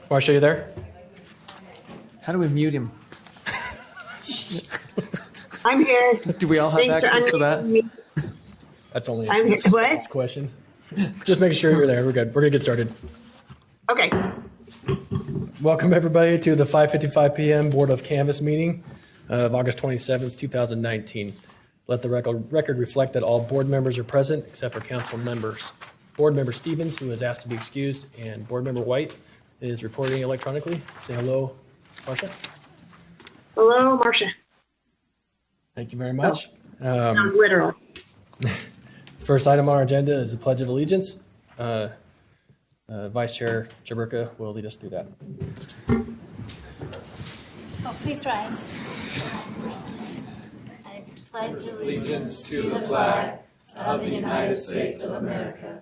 Marsha, you there? How do we mute him? I'm here. Do we all have Thanks for access to that? unmuting me. That's only I'm here. a What? question. Just making sure you're there. We're good. We're going to get started. Okay. Welcome, everybody, to the 5:55 p.m. Board of Canvas meeting of August 27th, 2019. Let the record reflect that all board members are present except for council members. Board member Stevens, who is asked to be excused, and board member White is reporting electronically. Say hello, Marsha. Hello, Marcia. Thank you very much. I'm literal. First item on our agenda is the Pledge of Allegiance. Vice Chair Jaburka will lead us through that. Oh, please rise. I pledge allegiance to the flag of the United States of America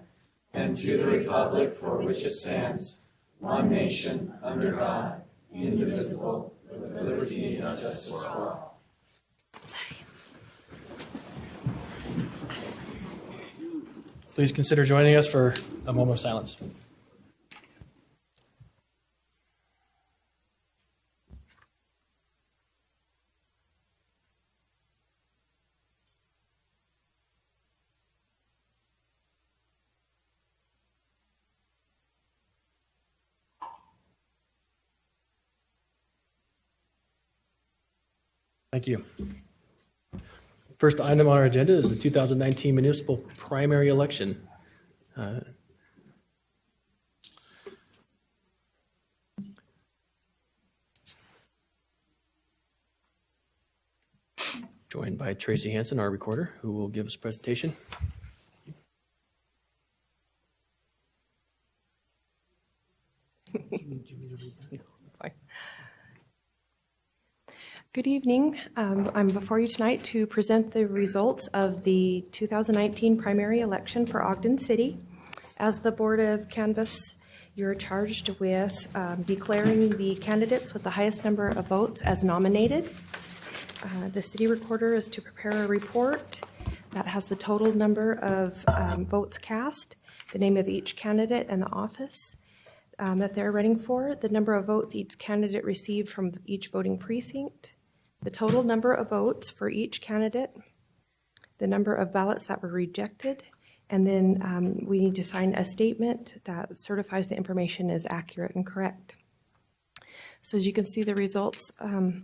and to the republic for which it stands, one nation, under God, indivisible, with liberty and justice for all. Please consider joining us for a moment of silence. Thank you. First item on our agenda is the 2019 municipal primary election. Joined by Tracy Hansen, our recorder, who will give us a presentation. Good evening. I'm before you tonight to present the results of the 2019 primary election for Ogden City. As the Board of Canvas, you're charged with declaring the candidates with the highest number of votes as nominated. The city recorder is to prepare a report that has the total number of votes cast, the name of each candidate and the office that they're running for, the number of votes each candidate received from each voting precinct, the total number of votes for each candidate, the number of ballots that were rejected, and then we need to sign a statement that certifies the information is accurate and correct. So as you can see, the results, kind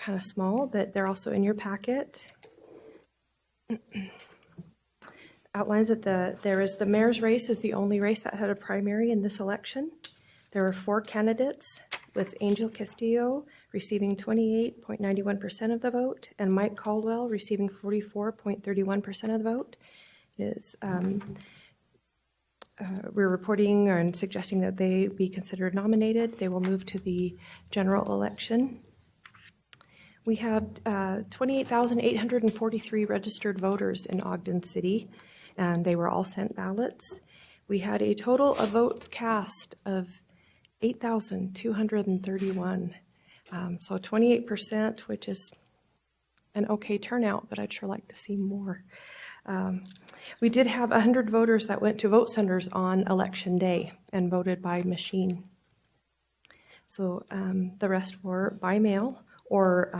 of small, but they're also in your packet. Outlines that the mayor's race is the only race that had a primary in this election. There were 4 candidates, with Angel Castillo receiving 28.91% of the vote and Mike Caldwell receiving 44.31% of the vote. We're reporting and suggesting that they be considered nominated. They will move to the general election. We have 28,843 registered voters in Ogden City, and they were all sent ballots. We had a total of votes cast of 8,231, so 28%, which is an okay turnout, but I'd sure like to see more. We did have 100 voters that went to vote centers on election day and voted by machine. So the rest were by mail or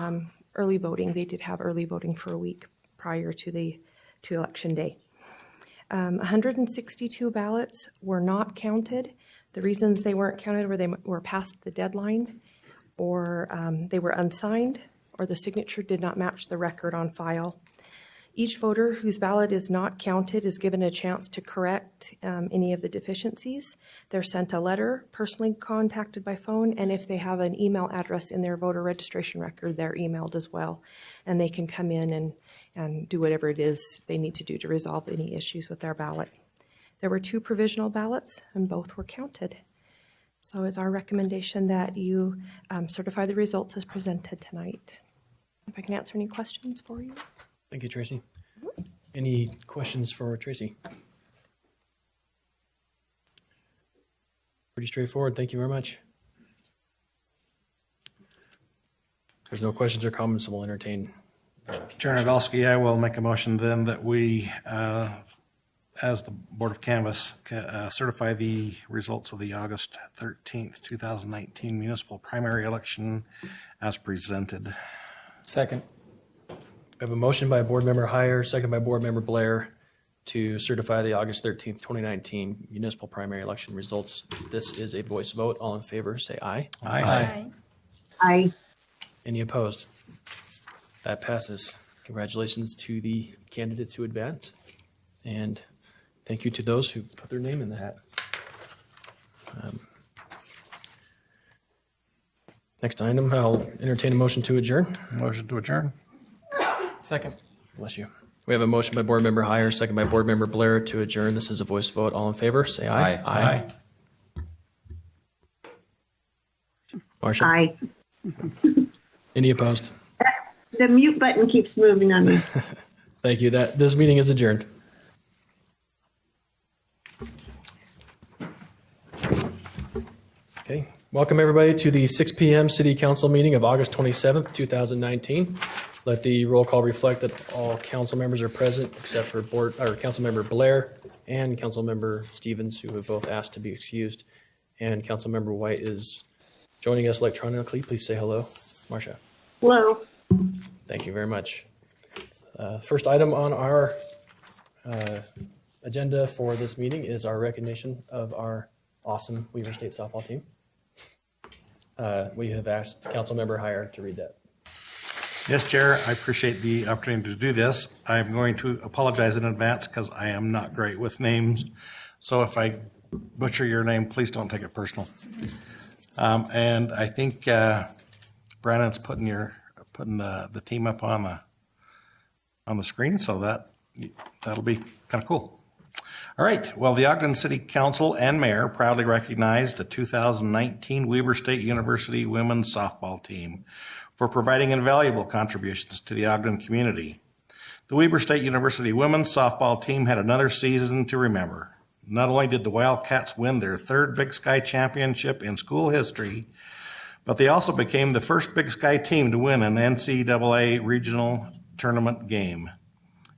early voting. They did have early voting for a week prior to election day. 162 ballots were not counted. The reasons they weren't counted were they were past the deadline, or they were unsigned, or the signature did not match the record on file. Each voter whose ballot is not counted is given a chance to correct any of the deficiencies. They're sent a letter, personally contacted by phone, and if they have an email address in their voter registration record, they're emailed as well. And they can come in and do whatever it is they need to do to resolve any issues with their ballot. There were 2 provisional ballots, and both were counted. So it's our recommendation that you certify the results as presented tonight. If I can answer any questions for you. Thank you, Tracy. Any questions for Tracy? Pretty straightforward. Thank you very much. If there's no questions or comments, we'll entertain. Chair Nadolski, I will make a motion then that we as the Board of Canvas, certify the results of the August 13th, 2019 municipal primary election as presented. Second. We have a motion by Board Member Heyer, second by Board Member Blair to certify the August 13th, 2019 municipal primary election results. This is a voice vote. All in favor, say aye. Aye. Aye. Any opposed? That passes. Congratulations to the candidates who advanced. And thank you to those who put their name in the hat. Next item, I'll entertain a motion to adjourn. Motion to adjourn. Second. Bless you. We have a motion by Board Member Heyer, second by Board Member Blair to adjourn. This is a voice vote. All in favor, say aye. Aye. Marcia? Aye. Any opposed? The mute button keeps moving on me. Thank you. This meeting is adjourned. Okay. Welcome everybody to the 6 p.m. City Council meeting of August 27th, 2019. Let the roll call reflect that all council members are present except for Councilmember Blair and Councilmember Stevens, who have both asked to be excused. And Councilmember White is joining us electronically. Please say hello, Marcia. Hello. Thank you very much. First item on our agenda for this meeting is our recognition of our awesome Weaver State softball team. We have asked Councilmember Heyer to read that. Yes, Chair, I appreciate the opportunity to do this. I'm going to apologize in advance because I am not great with names. So if I butcher your name, please don't take it personal. And I think Brandon's putting the team up on the screen, so that'll be kind of cool. All right. Well, the Ogden City Council and Mayor proudly recognize the 2019 Weber State University women's softball team for providing invaluable contributions to the Ogden community. The Weber State University women's softball team had another season to remember. Not only did the Wildcats win their third Big Sky championship in school history, but they also became the first Big Sky team to win an NCAA regional tournament game.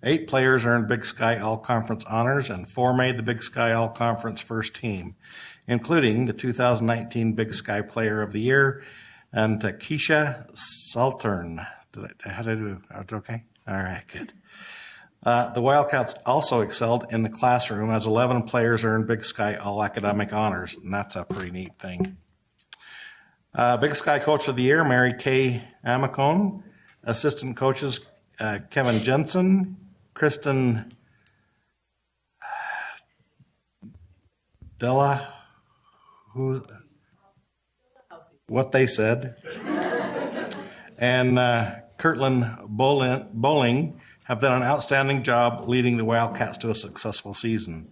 8 players earned Big Sky All-Conference honors, and 4 made the Big Sky All-Conference first team, including the 2019 Big Sky Player of the Year and Keisha Saltern. How did I do? Okay? All right, good. The Wildcats also excelled in the classroom as 11 players earned Big Sky All-Academic honors, and that's a pretty neat thing. Big Sky Coach of the Year, Mary Kay Amicone. Assistant coaches, Kevin Jensen, Kristen Della, what they said, and Kirtland Bowling have done an outstanding job leading the Wildcats to a successful season.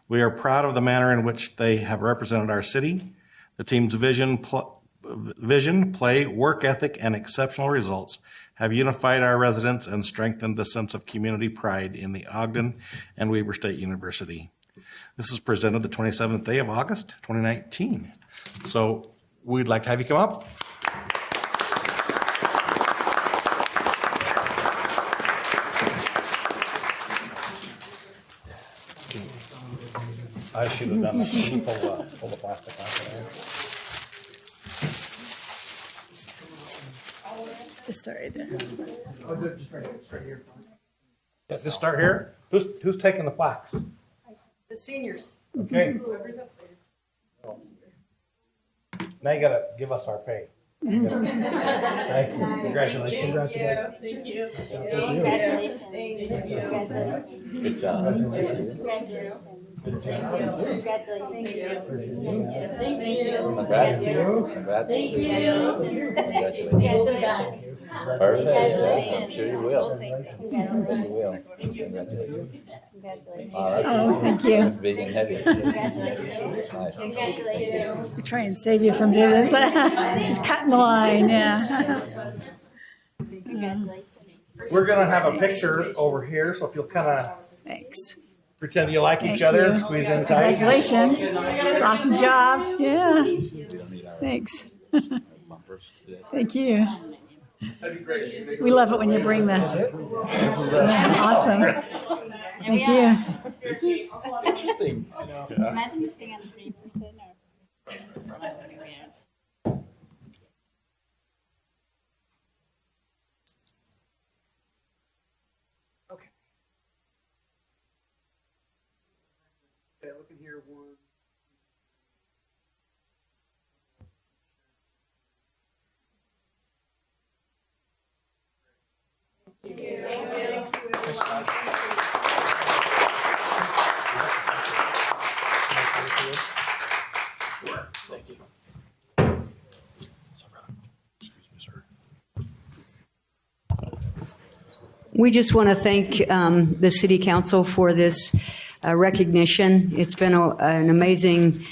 We are proud of the manner in which they have represented our city. The team's vision, play, work ethic, and exceptional results have unified our residents and strengthened the sense of community pride in the Ogden and Weber State University. This is presented the 27th day of August, 2019. So we'd like to have you come up. I should have done that. Can you pull the plastic off of there? Just start right there. Yeah, just start here. Who's taking the plaques? The seniors. Okay. Whoever's up there. Now you gotta give us our pay. Thank you. Congratulations. Thank you. Congratulations. Thank you. Good job. Congratulations. Congratulations. Thank you. Thank you. Congrats. Congrats. Thank you. Congratulations. Perfect. Yes, I'm sure you will. Congratulations. You will. Congratulations. Congratulations. Oh, thank you. That's big and heavy. Congratulations. Nice. Congratulations. We try and save you from doing this. She's cutting the line, yeah. Congratulations. We're gonna have a picture over here, so if you'll kind of Thanks. pretend you like each Thank other, you. squeeze in tight. Congratulations. It's an awesome job. Yeah. Thanks. Thank you. We love it when you bring the. Awesome. Thank you. Interesting. Imagine this being on 3% or. That's what I'm learning about. Okay, looking here, one. Thank you. We just want to thank the City Council for this recognition. It's been an amazing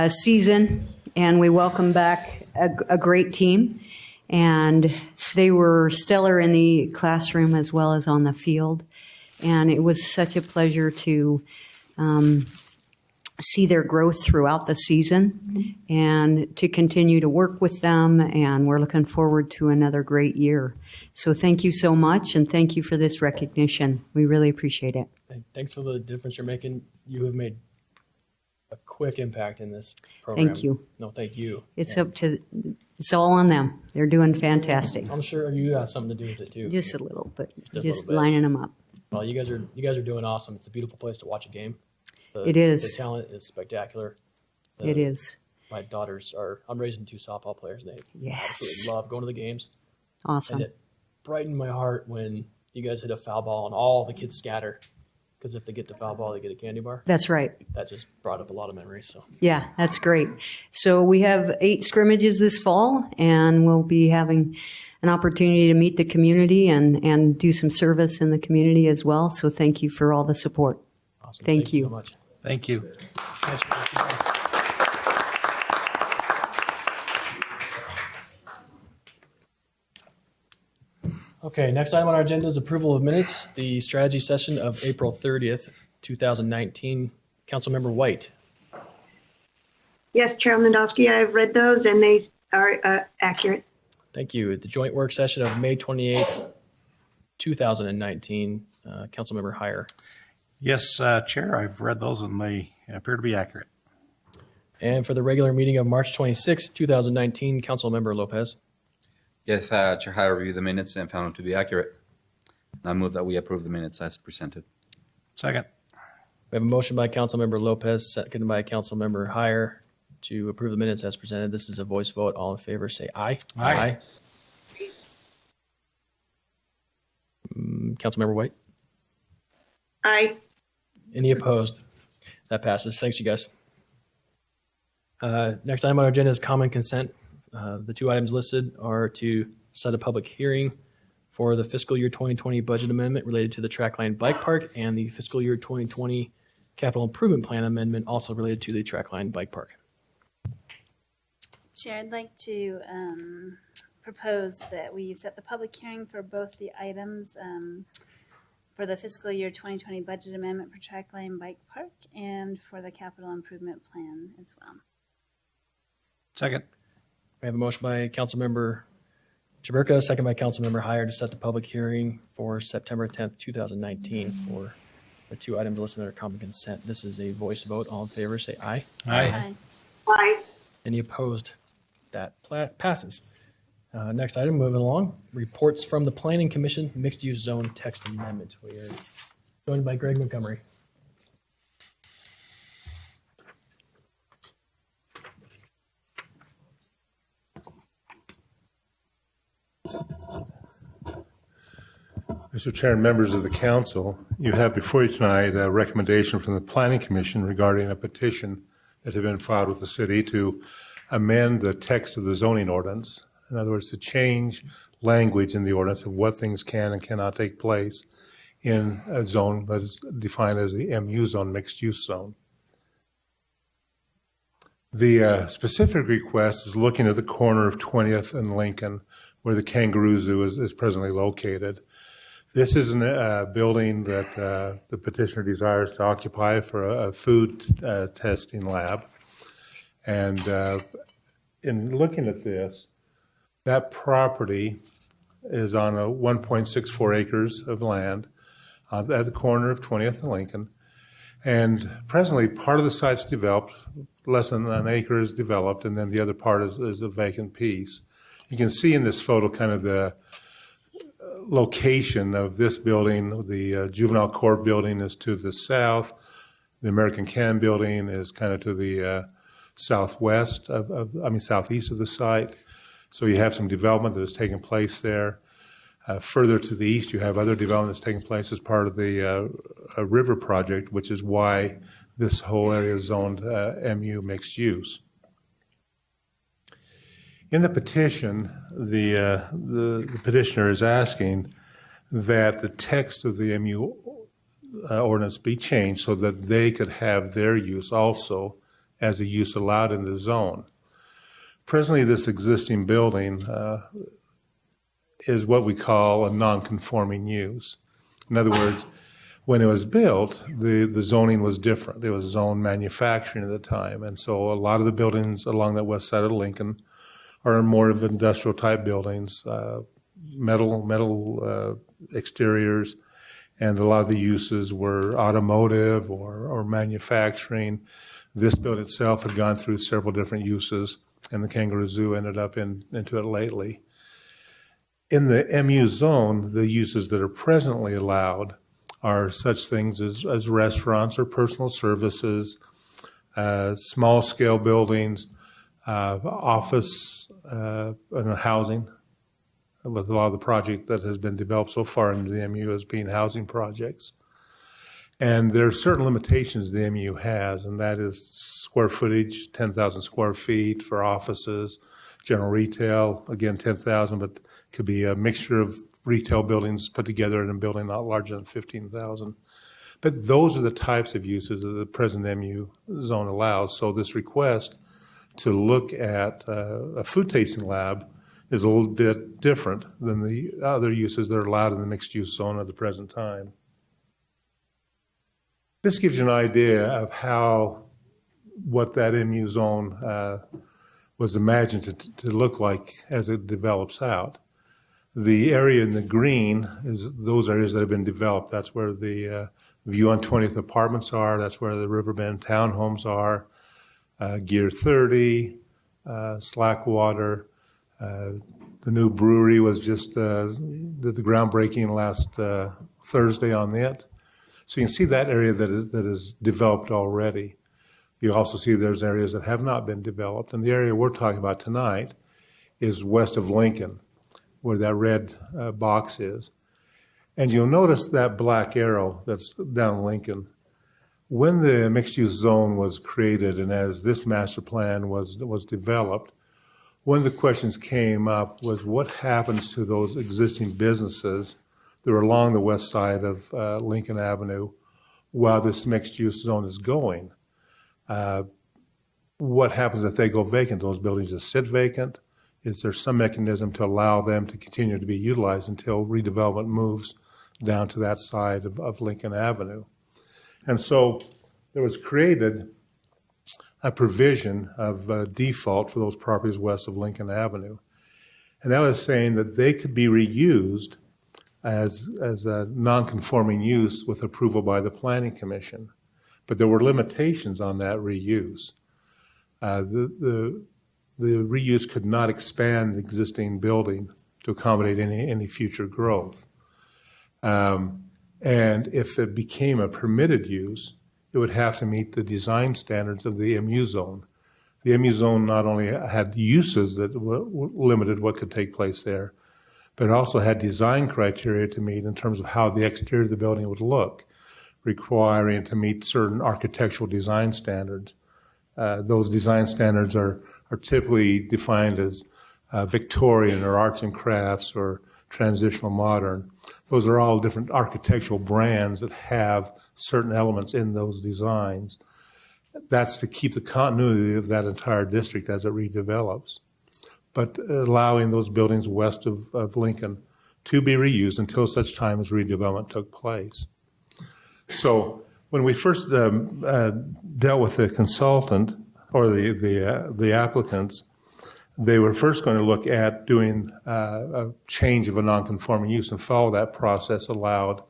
season, and we welcome back a great team. And they were stellar in the classroom as well as on the field. And it was such a pleasure to see their growth throughout the season and to continue to work with them. And we're looking forward to another great year. So thank you so much, and thank you for this recognition. We really appreciate it. Thanks for the difference you're making. You have made a quick impact in this program. Thank you. No, thank you. It's all on them. They're doing fantastic. I'm sure you have something to do with it too. Just a little, but a just little bit. lining them up. Well, you guys are doing awesome. It's a beautiful place to watch a game. It is. The talent is spectacular. It is. My daughters I'm raising 2 softball players. They Yes. absolutely love going to the games. Awesome. And it brightened my heart when you guys hit a foul ball and all the kids scatter. Because if they get the foul ball, they get a candy bar. That's right. That just brought up a lot of memories. So Yeah, that's great. So we have 8 scrimmages this fall, and we'll be having an opportunity to meet the community and do some service in the community as well. So thank you for all the support. awesome. Thank you. so much. Thank you. Okay, next item on our agenda is approval of minutes, the strategy session of April 30th, 2019. Councilmember White. Yes, Chair Lewandowski, I've read those and they are accurate. Thank you. The joint work session of May 28th, 2019. Councilmember Heyer. Yes, Chair, I've read those and they appear to be accurate. And for the regular meeting of March 26th, 2019, Councilmember Lopez. Yes, Chair Heyer reviewed the minutes and found them to be accurate. I move that we approve the minutes as presented. Second. We have a motion by Councilmember Lopez, seconded by Councilmember Heyer to approve the minutes as presented. This is a voice vote. All in favor, say aye. Aye. Councilmember White. Aye. Any opposed? That passes. Thanks, you guys. Next item on our agenda is common consent. The 2 items listed are to set a public hearing for the fiscal year 2020 budget amendment related to the Trackline Bike Park and the fiscal year 2020 capital improvement plan amendment also related to the Trackline Bike Park. Chair, I'd like to propose that we set the public hearing for both the items for the fiscal year 2020 budget amendment for Trackline Bike Park and for the capital improvement plan as well. Second. We have a motion by Councilmember Jaberka, second by Councilmember Heyer to set the public hearing for September 10th, 2019 for the 2 items listed under common consent. This is a voice vote. All in favor, say aye. Aye. Aye. Any opposed? That passes. Next item, moving along. Reports from the Planning Commission Mixed Use Zone Text Amendment. We are joined by Greg Montgomery. Mr. Chair and members of the council, you have before you tonight a recommendation from the Planning Commission regarding a petition that had been filed with the city to amend the text of the zoning ordinance. In other words, to change language in the ordinance of what things can and cannot take place in a zone that is defined as the MU zone, mixed use zone. The specific request is looking at the corner of 20th and Lincoln, where the Kangaroo Zoo is presently located. This is a building that the petitioner desires to occupy for a food testing lab. And in looking at this, that property is on a 1.64 acres of land. at the corner of 20th and Lincoln. And presently, part of the site's developed, less than an acre is developed, and then the other part is a vacant piece. You can see in this photo kind of the location of this building. The juvenile court building is to the south. The American Can building is kind of to the southeast of the site. So you have some development that is taking place there. Further to the east, you have other development that's taking place as part of the river project, which is why this whole area is zoned MU mixed use. In the petition, the petitioner is asking that the text of the MU ordinance be changed so that they could have their use also as a use allowed in the zone. Presently, this existing building is what we call a non-conforming use. In other words, when it was built, the zoning was different. It was zoned manufacturing at the time, and so a lot of the buildings along that west side of Lincoln are more of industrial type buildings, metal exteriors, and a lot of the uses were automotive or manufacturing. This building itself had gone through several different uses, and the Kangaroo Zoo ended up into it lately. In the MU zone, the uses that are presently allowed are such things as restaurants or personal services, small-scale buildings, office and housing, with a lot of the project that has been developed so far into the MU as being housing projects. And there are certain limitations the MU has, and that is square footage, 10,000 square feet for offices, general retail, again, 10,000, but could be a mixture of retail buildings put together in a building not larger than 15,000. But those are the types of uses that the present MU zone allows. So this request to look at a food tasting lab is a little bit different than the other uses that are allowed in the mixed-use zone at the present time. This gives you an idea of what that MU zone was imagined to look like as it develops out. The area in the green is those areas that have been developed. That's where the View on 20th apartments are. That's where the Riverbend townhomes are. Gear 30, Slackwater. The new brewery was just did the groundbreaking last Thursday on it. So you can see that area that is developed already. You also see there's areas that have not been developed. And the area we're talking about tonight is west of Lincoln, where that red box is. And you'll notice that black arrow that's down Lincoln. When the mixed-use zone was created and as this master plan was developed, one of the questions came up was what happens to those existing businesses that are along the west side of Lincoln Avenue while this mixed-use zone is going? What happens if they go vacant? Those buildings just sit vacant? Is there some mechanism to allow them to continue to be utilized until redevelopment moves down to that side of Lincoln Avenue? And so there was created a provision of default for those properties west of Lincoln Avenue. And that was saying that they could be reused as a non-conforming use with approval by the Planning Commission. But there were limitations on that reuse. The reuse could not expand the existing building to accommodate any future growth. And if it became a permitted use, it would have to meet the design standards of the MU zone. The MU zone not only had uses that limited what could take place there, but it also had design criteria to meet in terms of how the exterior of the building would look, requiring to meet certain architectural design standards. Those design standards are typically defined as Victorian or arts and crafts or transitional modern. Those are all different architectural brands that have certain elements in those designs. That's to keep the continuity of that entire district as it redevelops, but allowing those buildings west of Lincoln to be reused until such time as redevelopment took place. So when we first dealt with the consultant or the applicants, they were first going to look at doing a change of a non-conforming use and follow that process allowed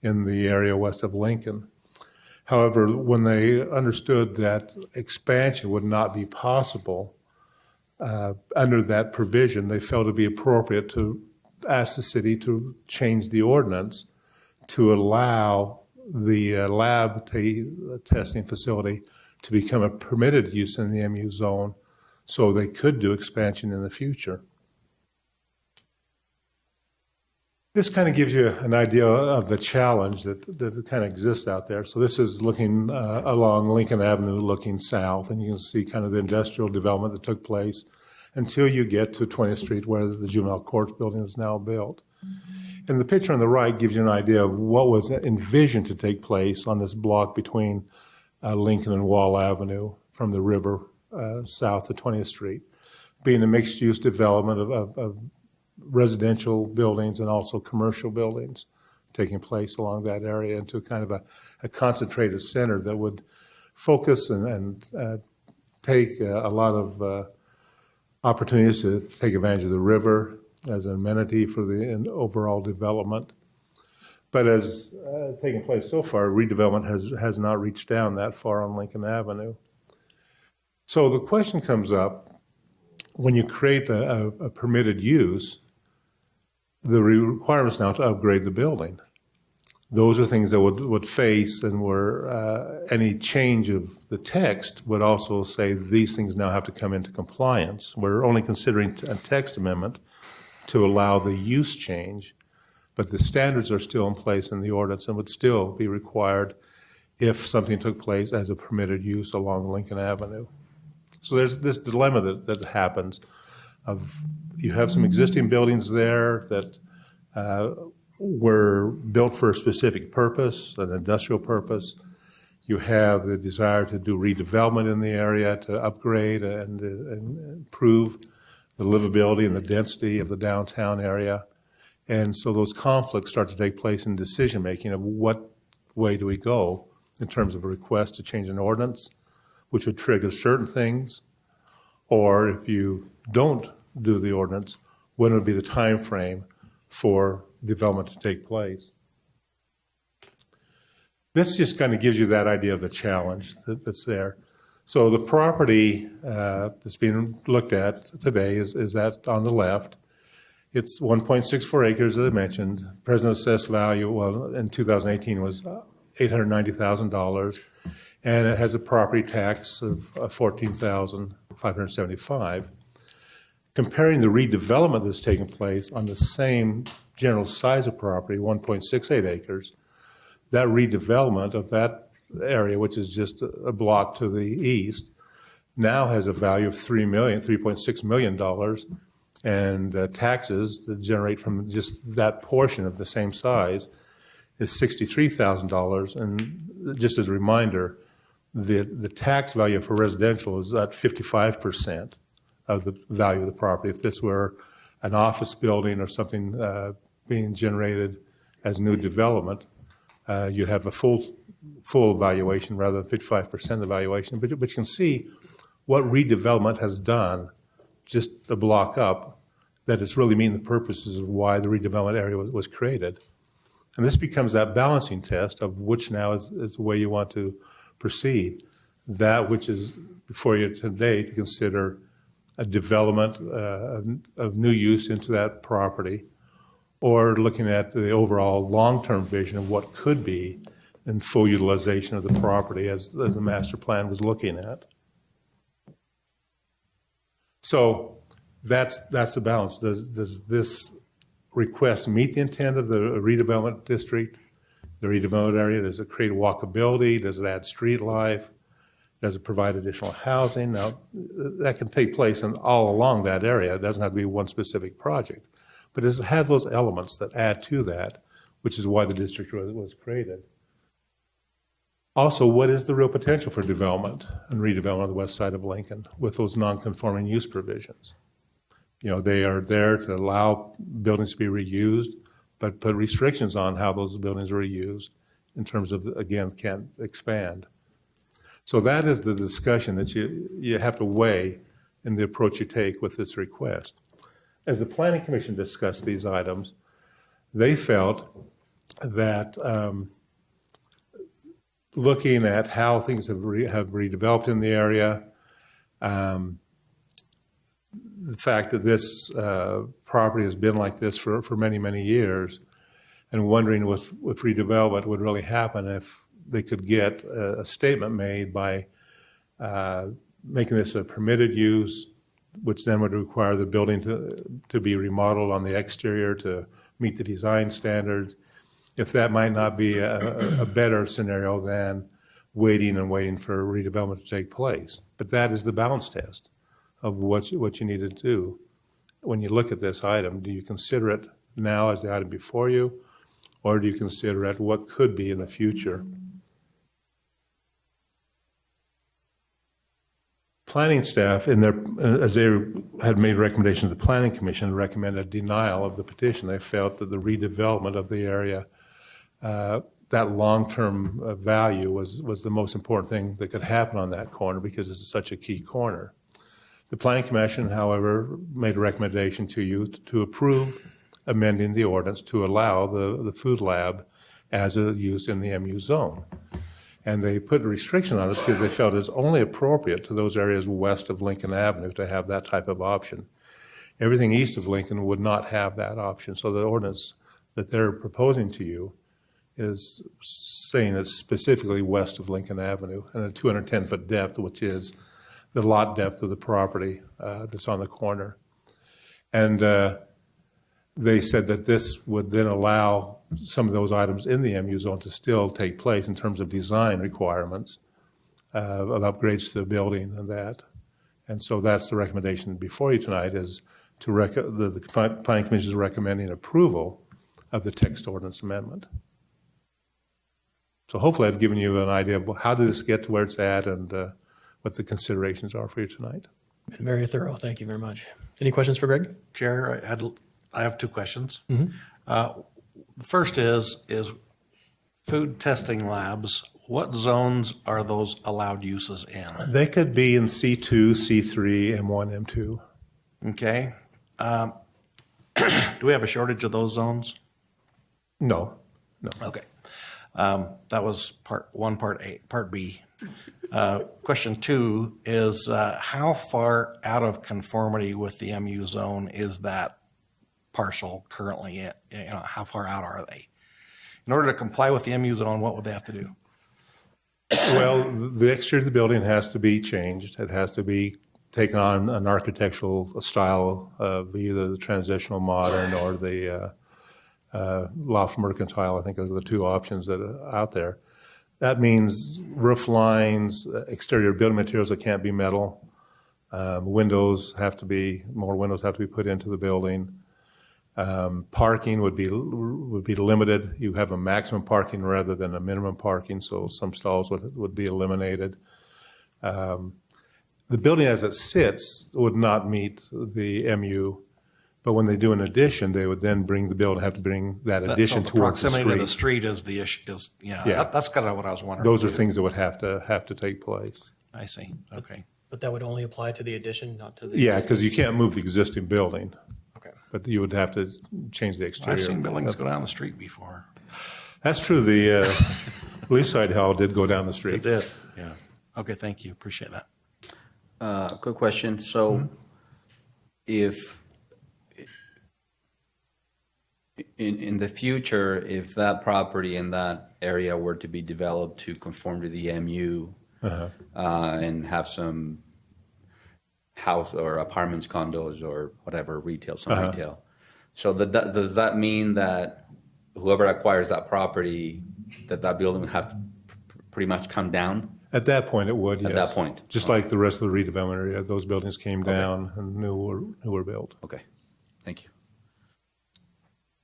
in the area west of Lincoln. However, when they understood that expansion would not be possible under that provision, they felt it would be appropriate to ask the city to change the ordinance to allow the testing facility to become a permitted use in the MU zone so they could do expansion in the future. This kind of gives you an idea of the challenge that kind of exists out there. So this is looking along Lincoln Avenue, looking south, and you can see kind of the industrial development that took place until you get to 20th Street where the juvenile court building is now built. And the picture on the right gives you an idea of what was envisioned to take place on this block between Lincoln and Wall Avenue from the river south to 20th Street, being a mixed-use development of residential buildings and also commercial buildings taking place along that area into kind of a concentrated center that would focus and take a lot of opportunities to take advantage of the river as an amenity for the overall development. But as taking place so far, redevelopment has not reached down that far on Lincoln Avenue. So the question comes up, when you create a permitted use, the requirements now to upgrade the building. Those are things that would face and where any change of the text would also say these things now have to come into compliance. We're only considering a text amendment to allow the use change, but the standards are still in place in the ordinance and would still be required if something took place as a permitted use along Lincoln Avenue. So there's this dilemma that happens of you have some existing buildings there that were built for a specific purpose, an industrial purpose. You have the desire to do redevelopment in the area to upgrade and improve the livability and the density of the downtown area. And so those conflicts start to take place in decision-making of what way do we go in terms of a request to change an ordinance, which would trigger certain things, or if you don't do the ordinance, when would be the time frame for development to take place. This just kind of gives you that idea of the challenge that's there. So the property that's being looked at today is that on the left. It's 1.64 acres, as I mentioned. Present assessed value, well, in 2018 was $890,000, and it has a property tax of $14,575. Comparing the redevelopment that's taken place on the same general size of property, 1.68 acres, that redevelopment of that area, which is just a block to the east, now has a value of $3.6 million, and taxes that generate from just that portion of the same size is $63,000. And just as a reminder, the tax value for residential is at 55% of the value of the property. If this were an office building or something being generated as new development, you'd have a full valuation rather than 55% of the valuation. But you can see what redevelopment has done just a block up, that it's really meeting the purposes of why the redevelopment area was created. And this becomes that balancing test of which now is the way you want to proceed. That which is before you today to consider a development of new use into that property, or looking at the overall long-term vision of what could be in full utilization of the property as the master plan was looking at. So that's the balance. Does this request meet the intent of the redevelopment district, the redevelopment area? Does it create walkability? Does it add street life? Does it provide additional housing? Now, that can take place all along that area. It doesn't have to be one specific project. But does it have those elements that add to that, which is why the district was created? Also, what is the real potential for development and redevelopment on the west side of Lincoln with those non-conforming use provisions? You know, they are there to allow buildings to be reused, but put restrictions on how those buildings are reused in terms of, again, can't expand. So that is the discussion that you have to weigh in the approach you take with this request. As the Planning Commission discussed these items, they felt that looking at how things have redeveloped in the area, the fact that this property has been like this for many, many years, and wondering if redevelopment would really happen if they could get a statement made by making this a permitted use, which then would require the building to be remodeled on the exterior to meet the design standards, if that might not be a better scenario than waiting for redevelopment to take place. But that is the balance test of what you need to do. When you look at this item, do you consider it now as the item before you, or do you consider it what could be in the future? Planning staff, as they had made a recommendation to the Planning Commission, recommended denial of the petition. They felt that the redevelopment of the area, that long-term value was the most important thing that could happen on that corner because it's such a key corner. The Planning Commission, however, made a recommendation to you to approve amending the ordinance to allow the food lab as a use in the MU zone. And they put a restriction on it because they felt it's only appropriate to those areas west of Lincoln Avenue to have that type of option. Everything east of Lincoln would not have that option. So the ordinance that they're proposing to you is saying it's specifically west of Lincoln Avenue and a 210-foot depth, which is the lot depth of the property that's on the corner. And they said that this would then allow some of those items in the MU zone to still take place in terms of design requirements of upgrades to the building and that. And so that's the recommendation before you tonight is the Planning Commission is recommending approval of the text ordinance amendment. So hopefully I've given you an idea of how did this get to where it's at and what the considerations are for you tonight. Very thorough. Thank you very much. Any questions for Greg? Chair, I have two questions. Mm-hmm. The first is food testing labs, what zones are those allowed uses in? They could be in C2, C3, M1, M2. Okay. Do we have a shortage of those zones? No. Okay. That was part one. Part A. Part B. Question two is how far out of conformity with the MU zone is that parcel currently? How far out are they? In order to comply with the MU zone, what would they have to do? Well, the exterior of the building has to be changed. It has to be taken on an architectural style of either the transitional modern or the loft mercantile. I think those are the two options that are out there. That means roof lines, exterior building materials that can't be metal. More windows have to be put into the building. Parking would be limited. You have a maximum parking rather than a minimum parking, so some stalls would be eliminated. The building as it sits would not meet the MU, but when they do an addition, they would then have to bring that addition towards the street. Proximity to the street is the issue. That's kind of what I was wondering. Those are things that would have to take place. I see. Okay. But that would only apply to the addition, not to the Yeah, because you can't move the existing building. Okay. But you would have to change the exterior. I've seen buildings go down the street before. That's true. The Leaside Hall did go down the street. It did. Yeah. Okay. Thank you. Appreciate that. Quick question. So if in the future, if that property in that area were to be developed to conform to the MU and have some house or apartments, condos, or whatever, retail, retail. So does that mean that whoever acquires that property, that building would have to pretty much come down? At that point, it would, yes. At that point. Just like the rest of the redevelopment area, those buildings came down and new were built. Okay. Thank you.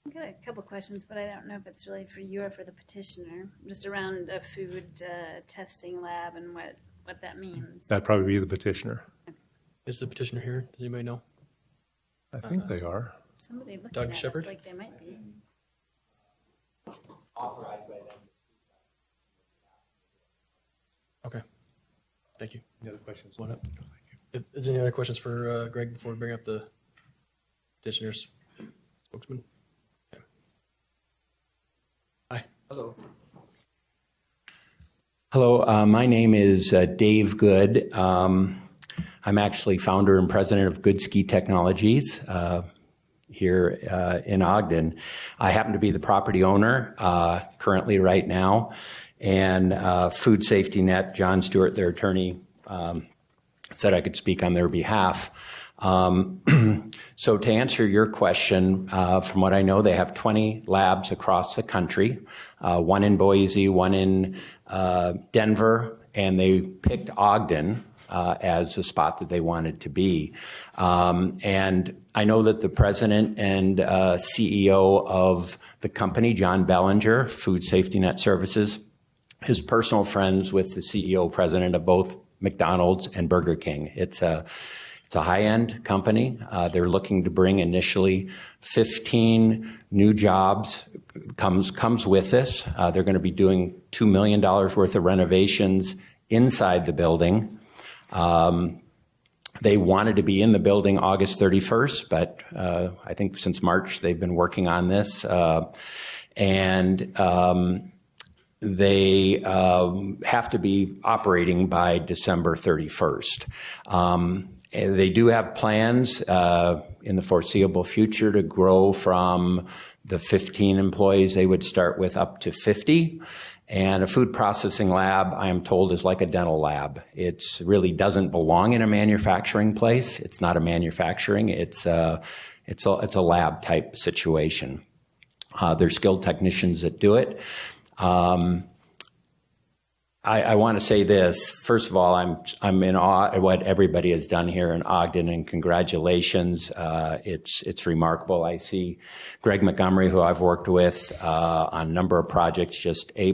I've got a couple questions, but I don't know if it's really for you or for the petitioner, just around a food testing lab and what that means. That'd probably be the petitioner. Is the petitioner here? Does anybody know? I think they are. Somebody looking Doug at Shepherd? us like they might be. Authorized by them. Okay. Thank you. Any other questions? What up? Is there any other questions for Greg before we bring up the petitioner's spokesman? Okay. Hello, my name is Dave Good. I'm actually founder and president of Good Ski Technologies here in Ogden. I happen to be the property owner currently right now, and Food Safety Net, John Stewart, their attorney, said I could speak on their behalf. So to answer your question, from what I know, they have 20 labs across the country, one in Boise, one in Denver, and they picked Ogden as the spot that they wanted to be. And I know that the president and CEO of the company, John Bellinger, Food Safety Net Services, is personal friends with the CEO, president of both McDonald's and Burger King. It's a high-end company. They're looking to bring initially 15 new jobs. Comes with this. They're going to be doing $2 million worth of renovations inside the building. They wanted to be in the building August 31st, but I think since March they've been working on this. They have to be operating by December 31st. They do have plans in the foreseeable future to grow from the 15 employees they would start with up to 50. And a food processing lab, I am told, is like a dental lab. It really doesn't belong in a manufacturing place. It's not a manufacturing. It's a lab type situation. There's skilled technicians that do it. I want to say this. First of all, I'm in awe at what everybody has done here in Ogden, and congratulations. It's remarkable. I see Greg Montgomery, who I've worked with on a number of projects, just A+.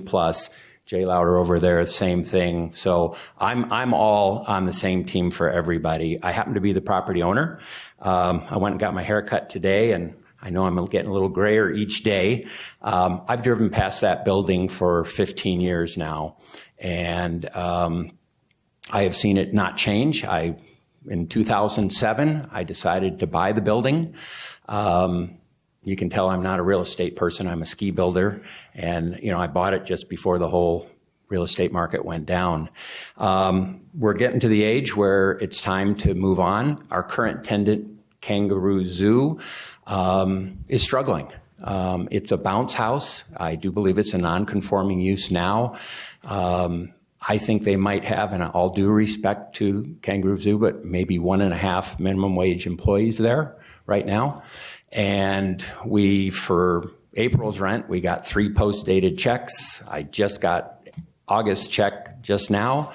Jay Louder over there, same thing. So I'm all on the same team for everybody. I happen to be the property owner. I went and got my hair cut today, and I know I'm getting a little grayer each day. I've driven past that building for 15 years now, and I have seen it not change. In 2007, I decided to buy the building. You can tell I'm not a real estate person. I'm a ski builder, and I bought it just before the whole real estate market went down. We're getting to the age where it's time to move on. Our current tenant, Kangaroo Zoo, is struggling. It's a bounce house. I do believe it's a non-conforming use now. I think they might have, and all due respect to Kangaroo Zoo, but maybe 1.5 minimum wage employees there right now. And for April's rent, we got 3 post-dated checks. I just got August check just now.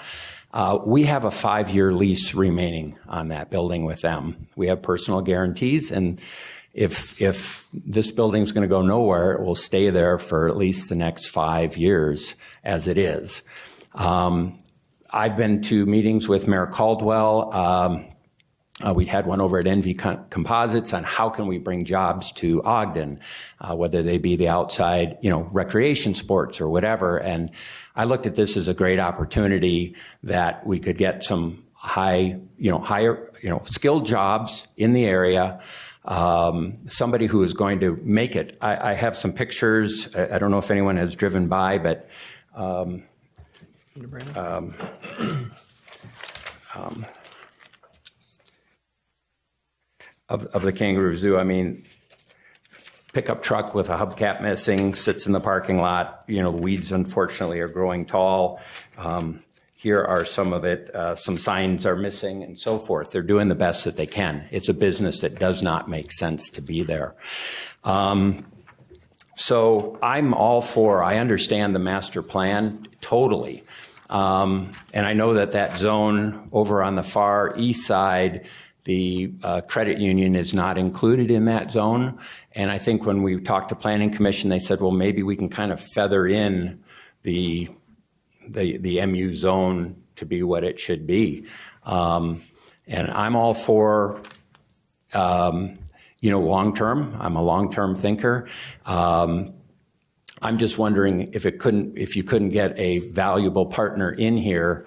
We have a 5-year lease remaining on that building with them. We have personal guarantees, and if this building's going to go nowhere, it will stay there for at least the next 5 years as it is. I've been to meetings with Mayor Caldwell. We had one over at NV Composites on how can we bring jobs to Ogden, whether they be the outside, recreation sports or whatever. And I looked at this as a great opportunity that we could get some higher, skilled jobs in the area. Somebody who is going to make it. I have some pictures. I don't know if anyone has driven by, but of the Kangaroo Zoo. I mean, pickup truck with a hubcap missing, sits in the parking lot. The weeds, unfortunately, are growing tall. Here are some of it. Some signs are missing and so forth. They're doing the best that they can. It's a business that does not make sense to be there. So I'm all for, I understand the master plan totally. And I know that zone over on the far east side, the credit union is not included in that zone. And I think when we talked to Planning Commission, they said, well, maybe we can kind of feather in the MU zone to be what it should be. And I'm all for, long-term. I'm a long-term thinker. I'm just wondering if you couldn't get a valuable partner in here.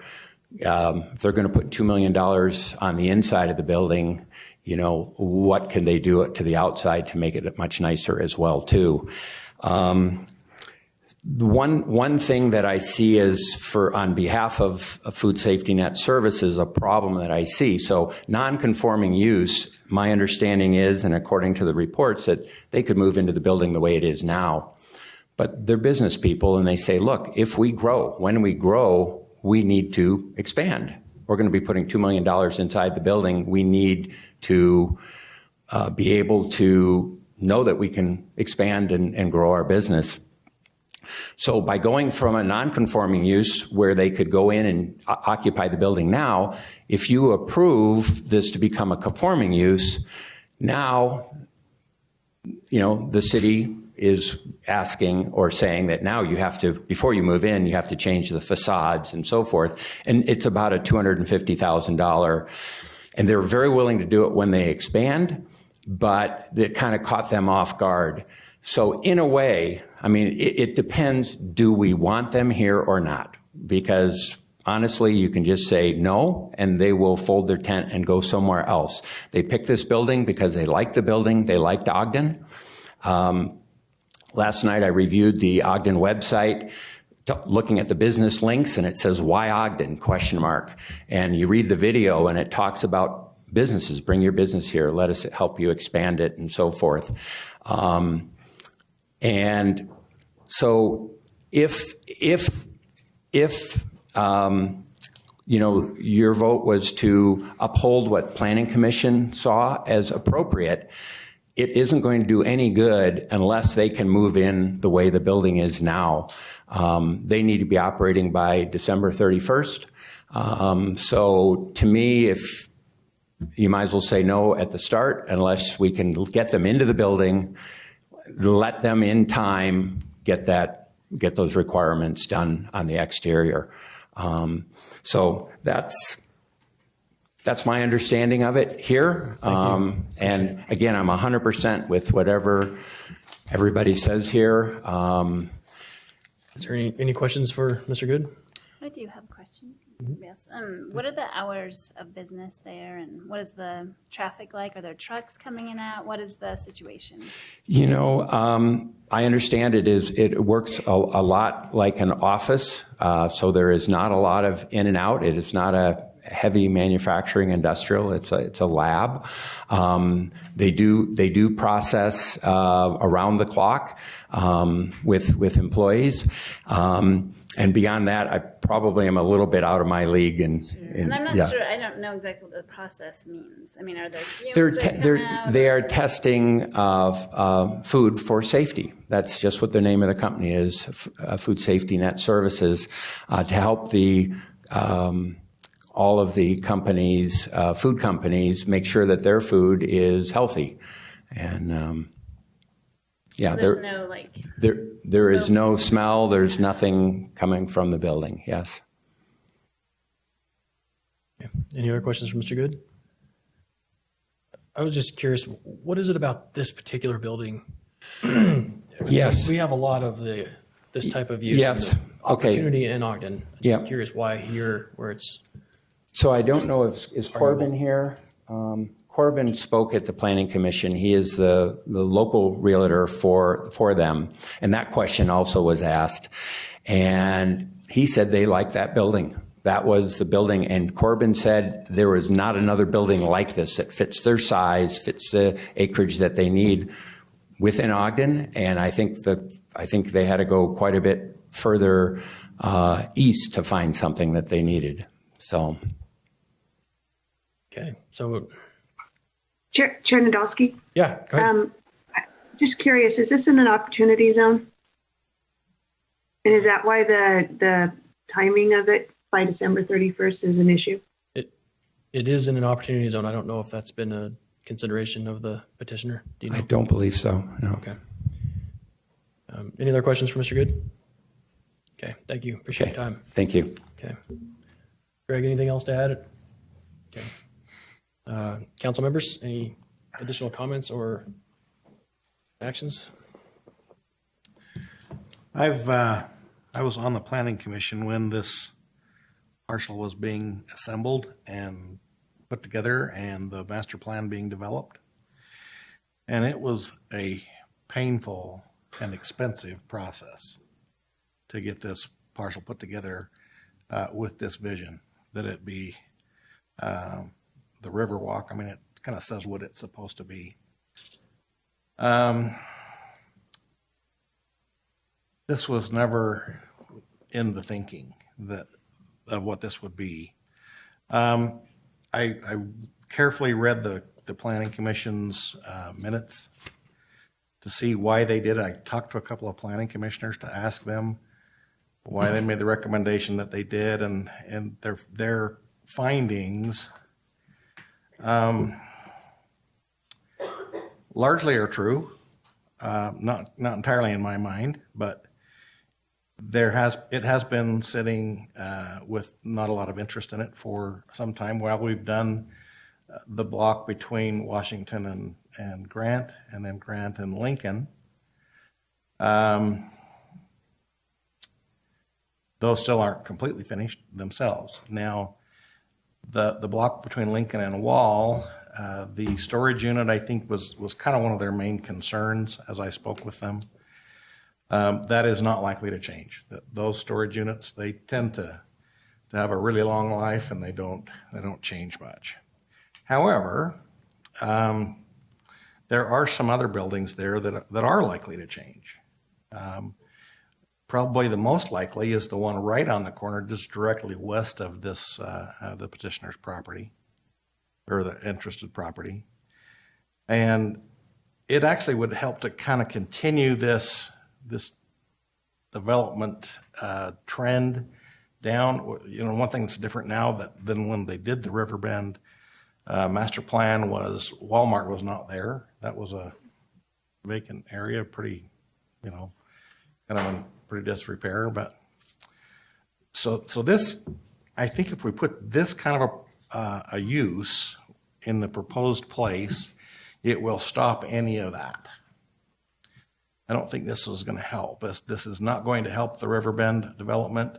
If they're going to put $2 million on the inside of the building, what can they do to the outside to make it much nicer as well, too? the one thing that I see is on behalf of Food Safety Net Services, a problem that I see. So non-conforming use, my understanding is, and according to the reports, that they could move into the building the way it is now. But they're business people, and they say, look, if we grow, when we grow, we need to expand. We're going to be putting $2 million inside the building. We need to be able to know that we can expand and grow our business. So by going from a non-conforming use where they could go in and occupy the building now, if you approve this to become a conforming use, now, the city is asking or saying that now you have to, before you move in, you have to change the facades and so forth. And it's about a $250,000. And they're very willing to do it when they expand, but it kind of caught them off guard. So in a way, I mean, it depends, do we want them here or not? Because honestly, you can just say no, and they will fold their tent and go somewhere else. They picked this building because they liked the building, they liked Ogden. Last night I reviewed the Ogden website, looking at the business links, and it says, why Ogden, ? And you read the video and it talks about businesses, bring your business here, let us help you expand it and so forth. And so if your vote was to uphold what Planning Commission saw as appropriate, it isn't going to do any good unless they can move in the way the building is now. They need to be operating by December 31st. So to me, if you might as well say no at the start, unless we can get them into the building, let them in time get those requirements done on the exterior. So that's my understanding of it here. And again, I'm 100% with whatever everybody says here. Is there any questions for Mr. Good? I do have a question. Yes. What are the hours of business there, and what is the traffic like? Are there trucks coming in and out? What is the situation? I understand it works a lot like an office, so there is not a lot of in and out. It is not a heavy manufacturing industrial. It's a lab. They do process around the clock with employees. And beyond that, I probably am a little bit out of my league. And I'm not sure. I don't know exactly what the process means. I mean, are there fumes that come out? They are testing food for safety. That's just what the name of the company is, Food Safety Net Services, to help all of the companies, food companies, make sure that their food is healthy. And yeah, there's there is no smell. There's nothing coming from the building. Yes. Yeah. Any other questions for Mr. Good? I was just curious, what is it about this particular building? Yes. We have a lot of this type of use. Yes. Opportunity in Ogden. I'm just Yeah. curious why here, where it's. So I don't know if is Corbin here. Corbin spoke at the Planning Commission. He is the local realtor for them. And that question also was asked. And he said they like that building. That was the building. And Corbin said there was not another building like this that fits their size, fits the acreage that they need within Ogden. And I think they had to go quite a bit further east to find something that they needed. So. Okay. So. Chair Nadolski? Yeah, go ahead. Just curious, is this in an opportunity zone? And is that why the timing of it by December 31st is an issue? It is in an opportunity zone. I don't know if that's been a consideration of the petitioner. Do you know? I don't believe so, no. Okay. Any other questions for Mr. Good? Okay, thank you. Appreciate your time. Thank you. Okay. Greg, anything else to add? Okay. Council members, any additional comments or actions? I was on the Planning Commission when this parcel was being assembled and put together and the master plan being developed. And it was a painful and expensive process. to get this parcel put together with this vision, that it be the Riverwalk. I mean, it kind of says what it's supposed to be. This was never in the thinking of what this would be. I carefully read the Planning Commission's minutes to see why they did it. I talked to a couple of planning commissioners to ask them why they made the recommendation that they did, and their findings largely are true. Not entirely in my mind, but it has been sitting with not a lot of interest in it for some time. While we've done the block between Washington and Grant, and then Grant and Lincoln, those still aren't completely finished themselves. Now, the block between Lincoln and Wall, the storage unit, I think, was kind of one of their main concerns as I spoke with them. That is not likely to change. Those storage units, they tend to have a really long life, and they don't change much. However, there are some other buildings there that are likely to change. Probably the most likely is the one right on the corner, just directly west of this, the petitioner's property, or the interested property. And it actually would help to kind of continue this development trend down. You know, one thing that's different now than when they did the Riverbend master plan was Walmart was not there. That was a vacant area, pretty, kind of in pretty disrepair. But so this, I think if we put this kind of a use in the proposed place, it will stop any of that. I don't think this is going to help. This is not going to help the Riverbend development.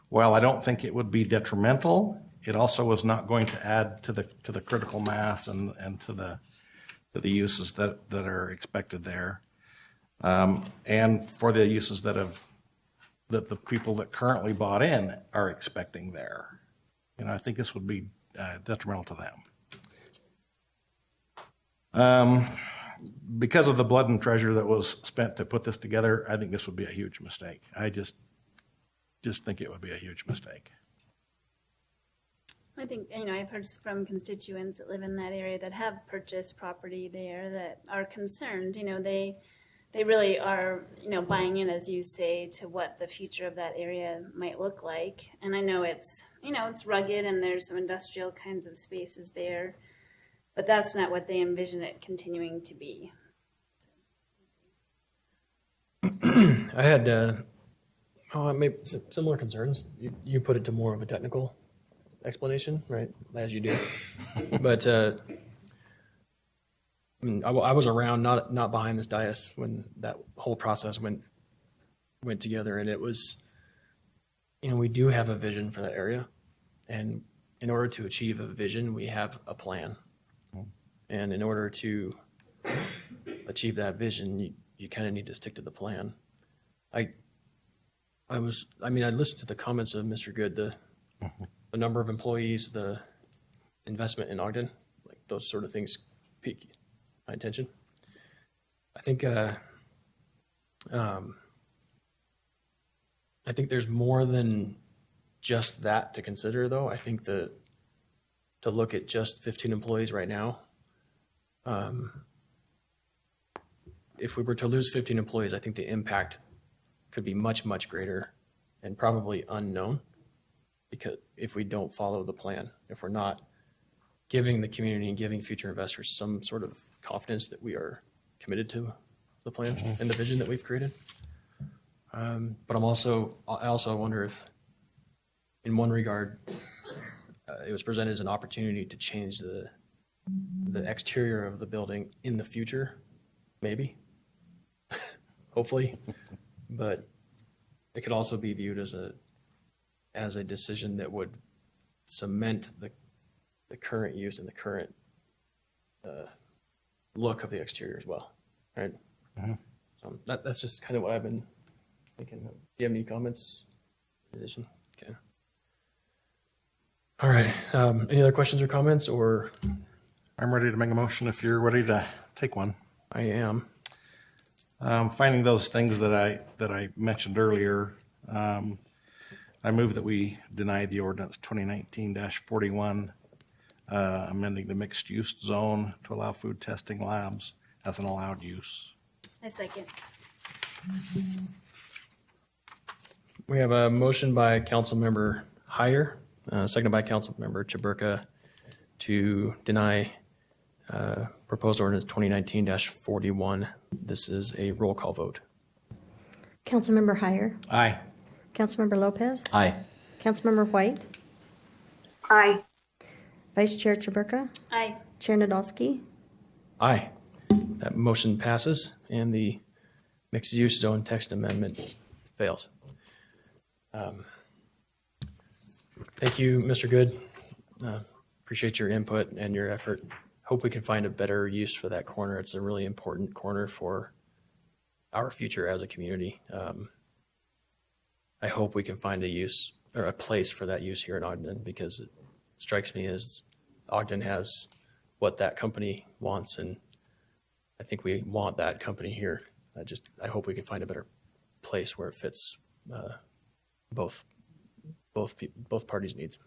While I don't think it would be detrimental, it also is not going to add to the critical mass and to the uses that are expected there, and for the uses that the people that currently bought in are expecting there. I think this would be detrimental to them. Because of the blood and treasure that was spent to put this together, I think this would be a huge mistake. I just think it would be a huge mistake. I think, I've heard from constituents that live in that area that have purchased property there that are concerned. They really are, buying in, as you say, to what the future of that area might look like. And I know it's rugged and there's some industrial kinds of spaces there, but that's not what they envision it continuing to be. I had maybe similar concerns. You put it to more of a technical explanation, right, as you do. But I was around, not behind this dais when that whole process went together, and it was, we do have a vision for that area, and in order to achieve a vision, we have a plan. And in order to achieve that vision, you kind of need to stick to the plan. I listened to the comments of Mr. Good, the number of employees, the investment in Ogden, like those sort of things pique my attention. I think there's more than just that to consider, though. I think to look at just 15 employees right now, if we were to lose 15 employees, I think the impact could be much, much greater and probably unknown, because if we don't follow the plan, if we're not giving the community and giving future investors some sort of confidence that we are committed to the plan and the vision that we've created. But I also wonder if, in one regard, it was presented as an opportunity to change the exterior of the building in the future, maybe, hopefully, but it could also be viewed as a decision that would cement the current use and the current look of the exterior as well, right? Mm-hmm. So that's just kind of what I've been Do you have any comments? In addition? Okay. All right. Any other questions or comments, or? I'm ready to make a motion if you're ready to take one. I am. Finding those things that I mentioned earlier, I move that we deny the ordinance 2019-41, amending the mixed use zone to allow food testing labs as an allowed use. I second. We have a motion by Councilmember Heyer, seconded by Councilmember Chaburka, to deny proposed ordinance 2019-41. This is a roll call vote. Councilmember Heyer, Aye. Councilmember Lopez, Aye. Councilmember White, Aye. Vice Chair Chaburka, Aye. Chair Nadolski. Aye. That motion passes, and the mixed-use zone text amendment fails. Thank you, Mr. Good. Appreciate your input and your effort. Hope we can find a better use for that corner. It's a really important corner for our future as a community. I hope we can find a use or a place for that use here in Ogden, because it strikes me as Ogden has what that company wants, and I think we want that company here. I hope we can find a better place where it fits both parties' needs.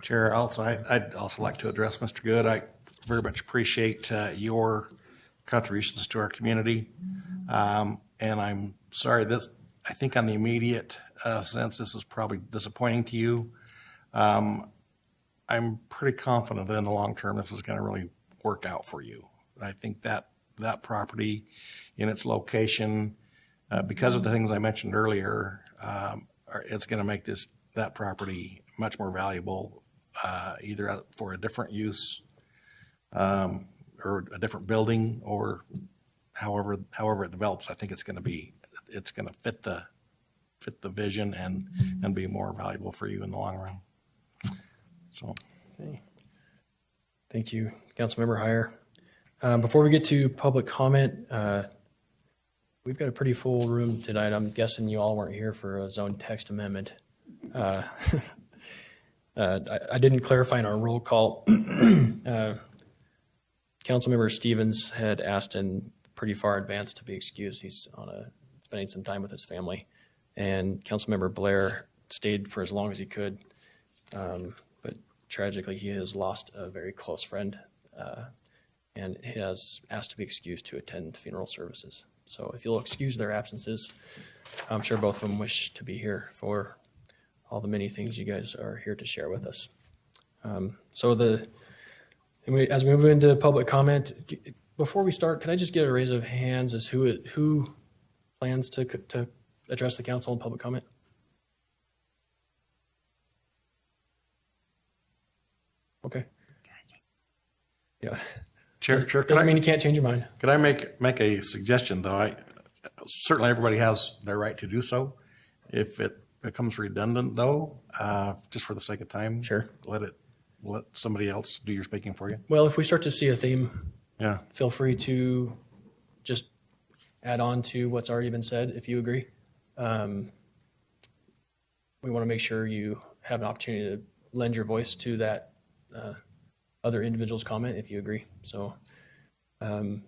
Chair, I'd also like to address Mr. Good. I very much appreciate your contributions to our community. And I'm sorry, I think on the immediate sense, this is probably disappointing to you. I'm pretty confident that in the long term, this is going to really work out for you. I think that property in its location, because of the things I mentioned earlier, it's going to make that property much more valuable, either for a different use or a different building, or however it develops. I think it's going to fit the vision and be more valuable for you in the long run. So, Okay. Thank you, Councilmember Heyer. Before we get to public comment, we've got a pretty full room tonight. I'm guessing you all weren't here for a zone text amendment. I didn't clarify in our roll call. Councilmember Stevens had asked in pretty far advance to be excused. He's spending some time with his family. And Councilmember Blair stayed for as long as he could. But tragically, he has lost a very close friend and has asked to be excused to attend funeral services. So if you'll excuse their absences, I'm sure both of them wish to be here for all the many things you guys are here to share with us. As we move into public comment, before we start, can I just get a raise of hands as who plans to address the council in public comment? Okay. Yeah. Chair, Doesn't mean you can't change your mind. Could I make a suggestion, though? Certainly everybody has their right to do so. If it becomes redundant, though, just for the sake of time, sure, let somebody else do your speaking for you. Well, if we start to see a theme, yeah, feel free to just add on to what's already been said, if you agree. We want to make sure you have an opportunity to lend your voice to that other individual's comment, if you agree. So,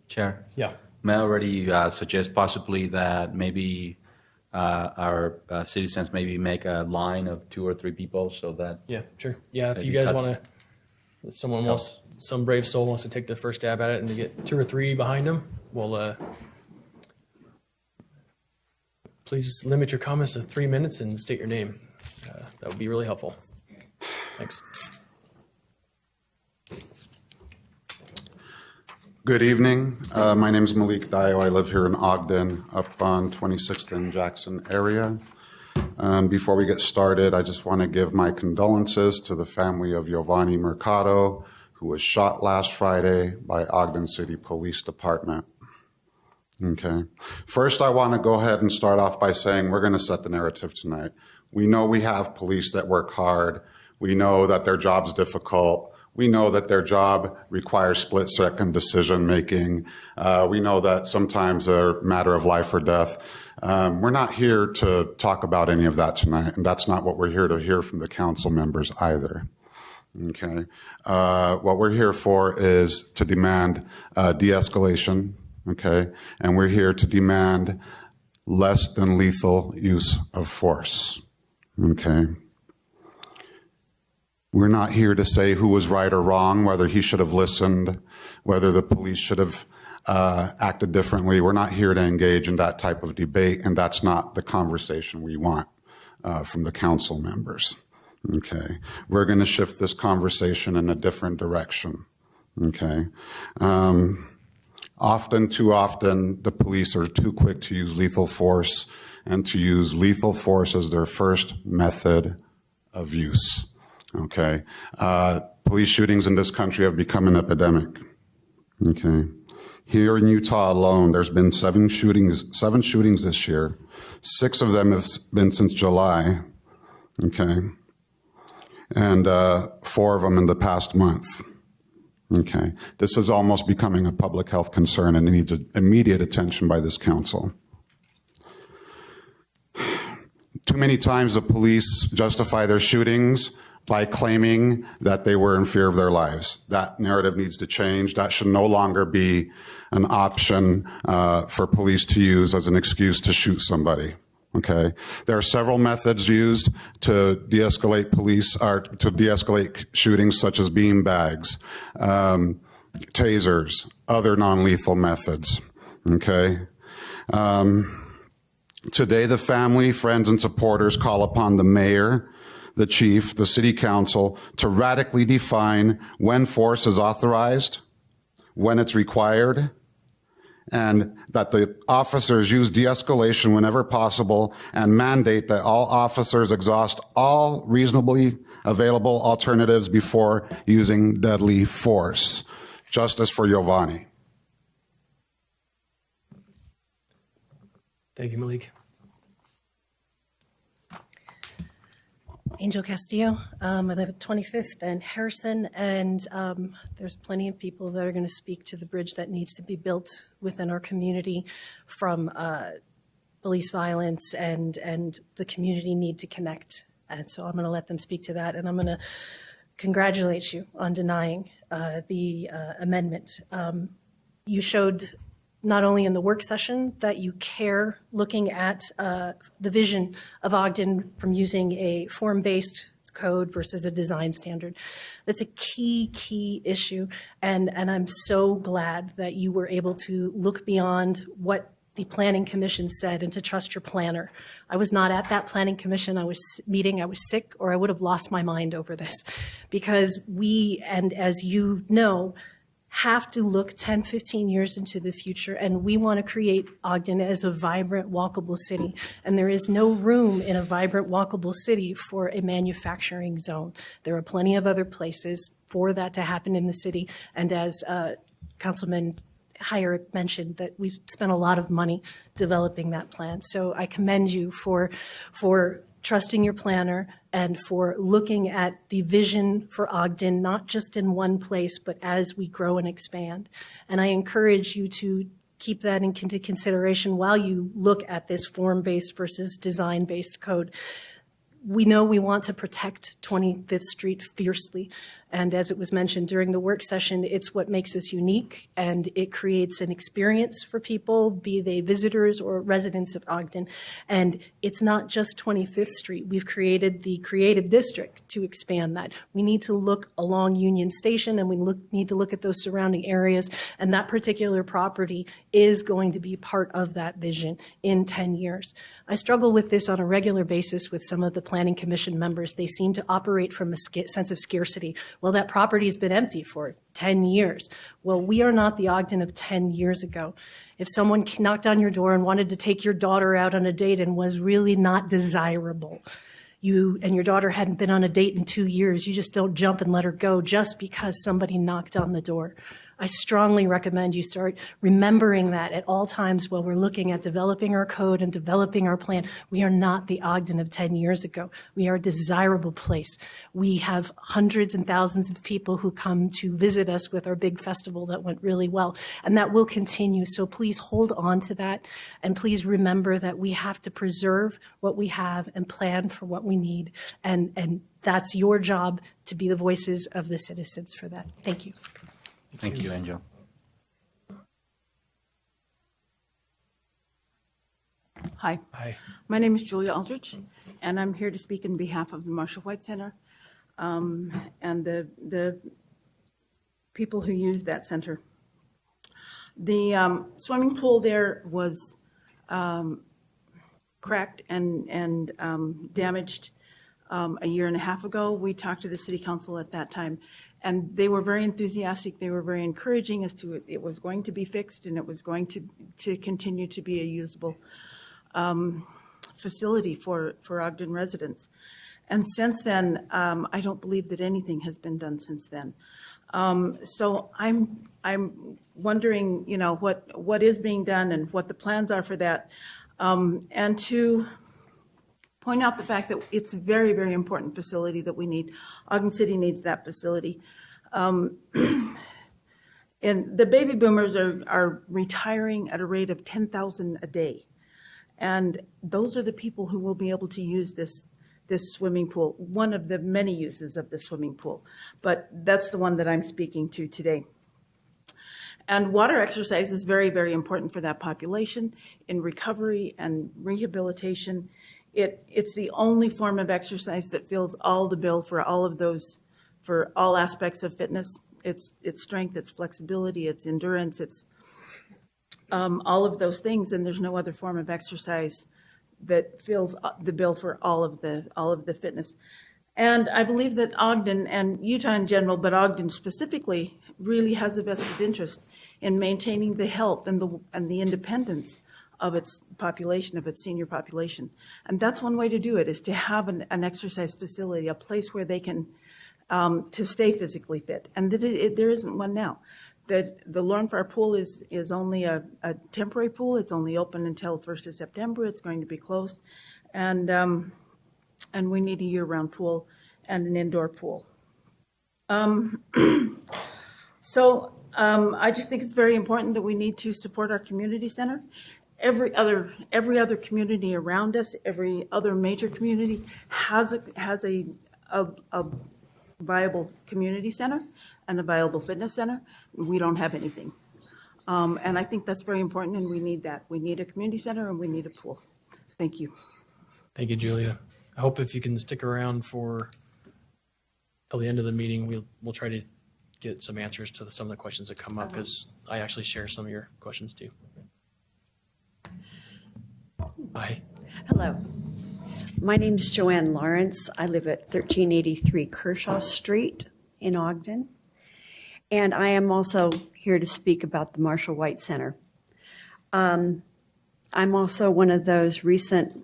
Chair. Yeah. May I already suggest possibly that maybe our citizens maybe make a line of 2 or 3 people so that. Yeah, sure. Yeah, if you guys want to, if some brave soul wants to take the first stab at it and to get 2 or 3 behind them, we'll please limit your comments to 3 minutes and state your name. That would be really helpful. Thanks. Good evening. My name is Malik Dio. I live here in Ogden, up on 26th and Jackson area. Before we get started, I just want to give my condolences to the family of Giovanni Mercado, who was shot last Friday by Ogden City Police Department. Okay. First, I want to go ahead and start off by saying we're going to set the narrative tonight. We know we have police that work hard. We know that their job's difficult. We know that their job requires split-second decision-making. We know that sometimes they're a matter of life or death. We're not here to talk about any of that tonight, and that's not what we're here to hear from the council members either. Okay. What we're here for is to demand de-escalation, okay? And we're here to demand less than lethal use of force, okay? We're not here to say who was right or wrong, whether he should have listened, whether the police should have acted differently. We're not here to engage in that type of debate, and that's not the conversation we want from the council members. Okay, we're going to shift this conversation in a different direction. Okay, too often, the police are too quick to use lethal force and to use lethal force as their first method of use. Okay, police shootings in this country have become an epidemic. Okay, here in Utah alone, there's been seven shootings this year. 6 of them have been since July. Okay. And 4 of them in the past month. Okay. This is almost becoming a public health concern and it needs immediate attention by this council. Too many times the police justify their shootings by claiming that they were in fear of their lives. That narrative needs to change. That should no longer be an option for police to use as an excuse to shoot somebody. Okay, there are several methods used to de-escalate to de-escalate shootings, such as bean bags, tasers, other non-lethal methods. Okay. Today, the family, friends, and supporters call upon the mayor, the chief, the city council to radically define when force is authorized, when it's required, and that the officers use de-escalation whenever possible and mandate that all officers exhaust all reasonably available alternatives before using deadly force. Justice for Giovanni. Thank you, Malik. Angel Castillo. I live at 25th and Harrison, and there's plenty of people that are going to speak to the bridge that needs to be built within our community from police violence and the community need to connect. And so I'm going to let them speak to that, and I'm going to congratulate you on denying the amendment. You showed not only in the work session that you care looking at the vision of Ogden from using a form-based code versus a design standard. That's a key issue. And I'm so glad that you were able to look beyond what the Planning Commission said and to trust your planner. I was not at that Planning Commission I was sick, or I would have lost my mind over this, because we, and as you know, have to look 10, 15 years into the future, and we want to create Ogden as a vibrant, walkable city. And there is no room in a vibrant, walkable city for a manufacturing zone. There are plenty of other places for that to happen in the city. And as Councilman Heyer mentioned, that we've spent a lot of money developing that plan. So I commend you for trusting your planner and for looking at the vision for Ogden, not just in one place, but as we grow and expand. And I encourage you to keep that into consideration while you look at this form-based versus design-based code. We know we want to protect 25th Street fiercely. And as it was mentioned during the work session, it's what makes us unique, and it creates an experience for people, be they visitors or residents of Ogden. And it's not just 25th Street. We've created the creative district to expand that. We need to look along Union Station, and we need to look at those surrounding areas. And that particular property is going to be part of that vision in 10 years. I struggle with this on a regular basis with some of the Planning Commission members. They seem to operate from a sense of scarcity. Well, that property has been empty for 10 years. Well, we are not the Ogden of 10 years ago. If someone knocked on your door and wanted to take your daughter out on a date and was really not desirable, you and your daughter hadn't been on a date in 2 years, you just don't jump and let her go just because somebody knocked on the door. I strongly recommend you start remembering that at all times while we're looking at developing our code and developing our plan. We are not the Ogden of 10 years ago. We are a desirable place. We have hundreds and thousands of people who come to visit us with our big festival that went really well, and that will continue. So please hold on to that, and please remember that we have to preserve what we have and plan for what we need, and that's your job to be the voices of the citizens for that. Thank you. Thank you, Angel. Hi. Hi. My name is Julia Aldrich, and I'm here to speak on behalf of the Marshall White Center and the people who use that center. The swimming pool there was cracked and damaged a year and a half ago. We talked to the city council at that time, and they were very enthusiastic. They were very encouraging as to it was going to be fixed and it was going to continue to be a usable facility for Ogden residents. And since then, I don't believe that anything has been done since then. So I'm wondering, you know, what is being done and what the plans are for that, and to point out the fact that it's a very, very important facility that we need. Ogden City needs that facility. And the baby boomers are retiring at a rate of 10,000 a day. And those are the people who will be able to use this swimming pool, one of the many uses of the swimming pool. But that's the one that I'm speaking to today. And water exercise is very, very important for that population in recovery and rehabilitation. It's the only form of exercise that fills all the bill for all of those, for all aspects of fitness. It's strength, it's flexibility, it's endurance, it's all of those things. And there's no other form of exercise that fills the bill for all of the fitness. And I believe that Ogden and Utah in general, but Ogden specifically, really has a vested interest in maintaining the health and the independence of its population, of its senior population. And that's one way to do it, is to have an exercise facility, a place where they can, to stay physically fit. And there isn't one now. The Lauren Farr pool is only a temporary pool. It's only open until 1st of September. It's going to be closed. And we need a year-round pool and an indoor pool. So I just think it's very important that we need to support our community center. Every other community around us, every other major community has a viable community center and a viable fitness center. We don't have anything. And I think that's very important, and we need that. We need a community center and we need a pool. Thank you. Thank you, Julia. I hope if you can stick around for till the end of the meeting, we'll try to get some answers to some of the questions that come up, because I actually share some of your questions too. Hi. Hello. My name is Joanne Lawrence. I live at 1383 Kershaw Street in Ogden. And I am also here to speak about the Marshall White Center. I'm also one of those recent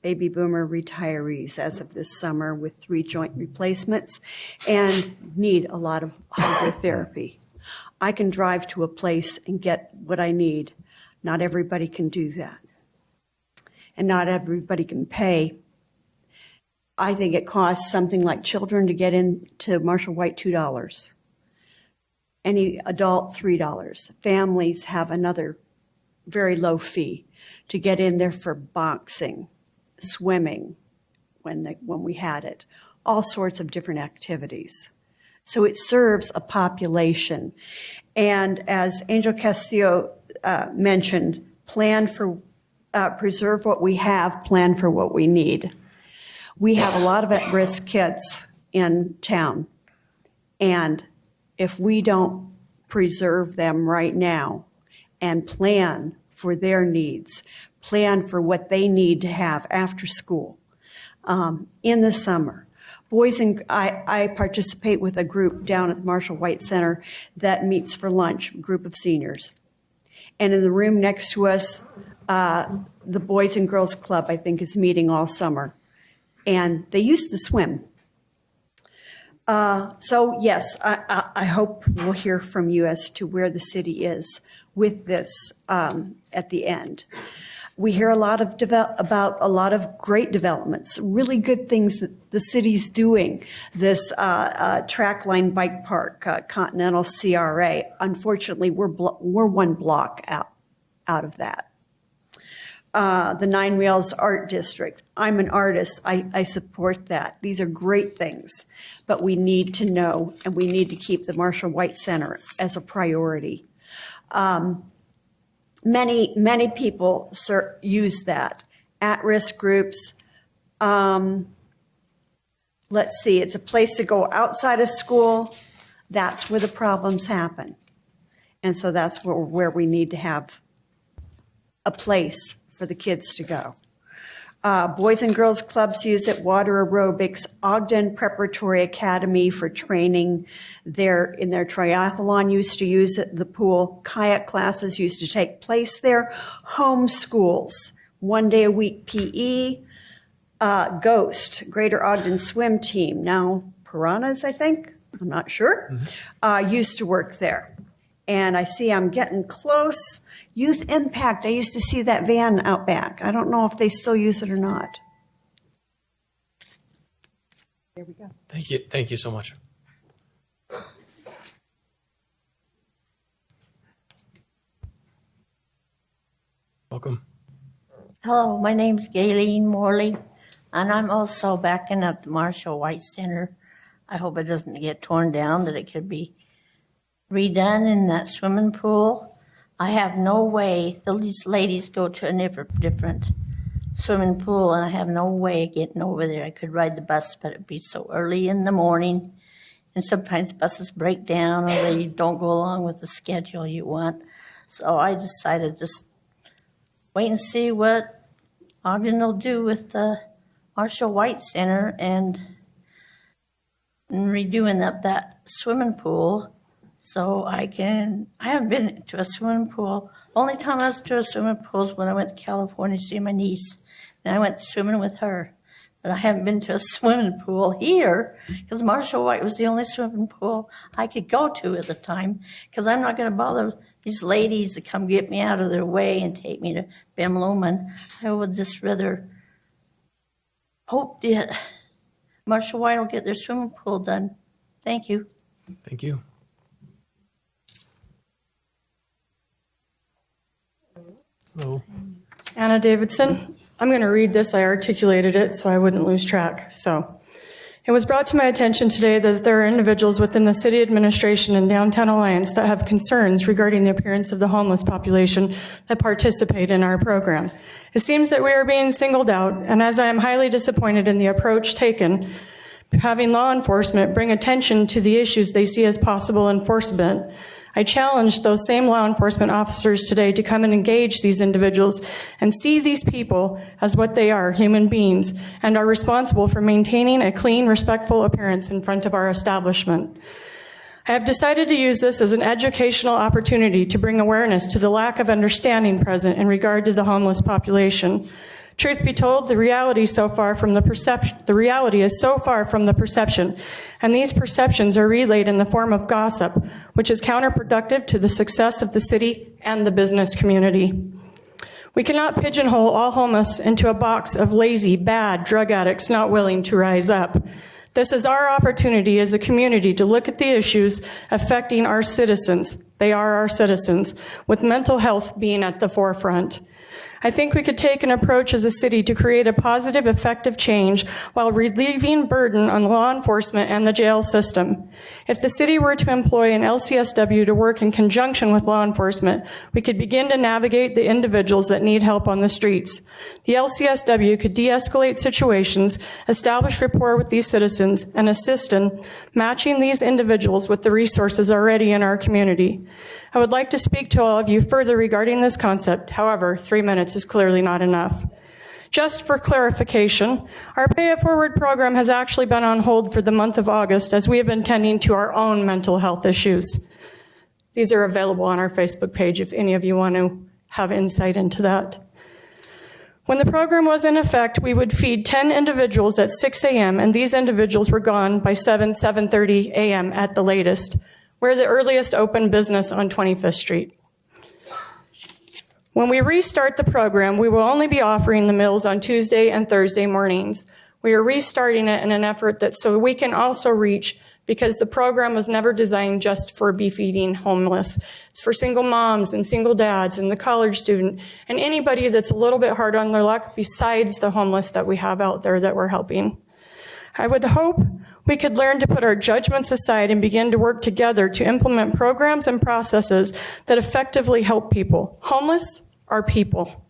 baby boomer retirees as of this summer with 3 joint replacements and need a lot of hydrotherapy. I can drive to a place and get what I need. Not everybody can do that. And not everybody can pay. I think it costs something like children to get into Marshall White $2. Any adult $3. Families have another very low fee to get in there for boxing, swimming, when we had it, all sorts of different activities. So it serves a population. And as Angel Castillo mentioned, preserve what we have, plan for what we need. We have a lot of at-risk kids in town. And if we don't preserve them right now and plan for their needs, plan for what they need to have after school, in the summer. I participate with a group down at the Marshall White Center that meets for lunch, a group of seniors. And in the room next to us, the Boys and Girls Club, I think, is meeting all summer. And they used to swim. So yes, I hope we'll hear from you as to where the city is with this at the end. We hear a lot about a lot of great developments, really good things that the city's doing. This track line bike park, Continental CRA. Unfortunately, we're one block out of that. The Nine Rails Art District. I'm an artist. I support that. These are great things, but we need to know, and we need to keep the Marshall White Center as a priority. Many people use that. At-risk groups. Let's see, it's a place to go outside of school. That's where the problems happen. And so that's where we need to have a place for the kids to go. Boys and girls clubs use it, water aerobics, Ogden Preparatory Academy for training in their triathlon used to use it, the pool, kayak classes used to take place there, home schools, 1 day a week PE, Ghost, Greater Ogden Swim Team, now Piranhas, I think, I'm not sure, used to work there. And I see I'm getting close. Youth Impact, I used to see that van out back. I don't know if they still use it or not. There we go. Thank you. Thank you so much. Welcome. Hello, my name's Gayleen Morley, and I'm also backing up the Marshall White Center. I hope it doesn't get torn down, that it could be redone in that swimming pool. I have no way, these ladies go to a different swimming pool, and I have no way of getting over there. I could ride the bus, but it'd be so early in the morning, and sometimes buses break down or they don't go along with the schedule you want. So I decided just wait and see what Ogden will do with the Marshall White Center and redoing up that swimming pool. So I haven't been to a swimming pool. Only time I was to a swimming pool is when I went to California to see my niece. And I went swimming with her. But I haven't been to a swimming pool here because Marshall White was the only swimming pool I could go to at the time, because I'm not going to bother these ladies to come get me out of their way and take me to Bemloman. I would just rather hope that Marshall White will get their swimming pool done. Thank you. Thank you. Hello. Anna Davidson. I'm going to read this. I articulated it so I wouldn't lose track. So, it was brought to my attention today that there are individuals within the city administration and Downtown Alliance that have concerns regarding the appearance of the homeless population that participate in our program. It seems that we are being singled out, and as I am highly disappointed in the approach taken, having law enforcement bring attention to the issues they see as possible enforcement, I challenge those same law enforcement officers today to come and engage these individuals and see these people as what they are, human beings, and are responsible for maintaining a clean, respectful appearance in front of our establishment. I have decided to use this as an educational opportunity to bring awareness to the lack of understanding present in regard to the homeless population. Truth be told, the reality is so far from the perception, and these perceptions are relayed in the form of gossip, which is counterproductive to the success of the city and the business community. We cannot pigeonhole all homeless into a box of lazy, bad drug addicts not willing to rise up. This is our opportunity as a community to look at the issues affecting our citizens. They are our citizens, with mental health being at the forefront. I think we could take an approach as a city to create a positive, effective change while relieving burden on law enforcement and the jail system. If the city were to employ an LCSW to work in conjunction with law enforcement, we could begin to navigate the individuals that need help on the streets. The LCSW could de-escalate situations, establish rapport with these citizens, and assist in matching these individuals with the resources already in our community. I would like to speak to all of you further regarding this concept. However, 3 minutes is clearly not enough. Just for clarification, our Pay It Forward program has actually been on hold for the month of August as we have been tending to our own mental health issues. These are available on our Facebook page if any of you want to have insight into that. When the program was in effect, we would feed 10 individuals at 6 a.m., and these individuals were gone by 7:30 a.m. at the latest. We're the earliest open business on 25th Street. When we restart the program, we will only be offering the meals on Tuesday and Thursday mornings. We are restarting it in an effort that so we can also reach, because the program was never designed just for feeding homeless. It's for single moms and single dads and the college student and anybody that's a little bit hard on their luck besides the homeless that we have out there that we're helping. I would hope we could learn to put our judgments aside and begin to work together to implement programs and processes that effectively help people. Homeless are people.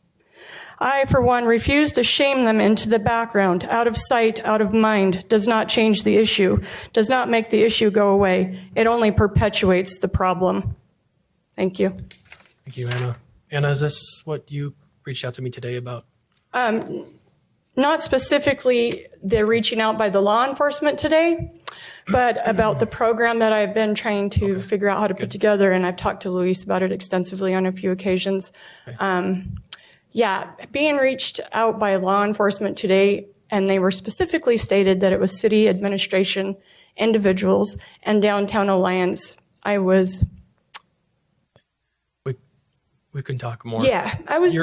I, for one, refuse to shame them into the background. Out of sight, out of mind does not change the issue, does not make the issue go away. It only perpetuates the problem. Thank you. Thank you, Anna. Anna, is this what you reached out to me today about? Not specifically the reaching out by the law enforcement today, but about the program that I've been trying to figure out how to put together, and I've talked to Luis about it extensively on a few occasions. Being reached out by law enforcement today, and they were specifically stated that it was city administration, individuals, and Downtown Alliance. We can talk more. Yeah,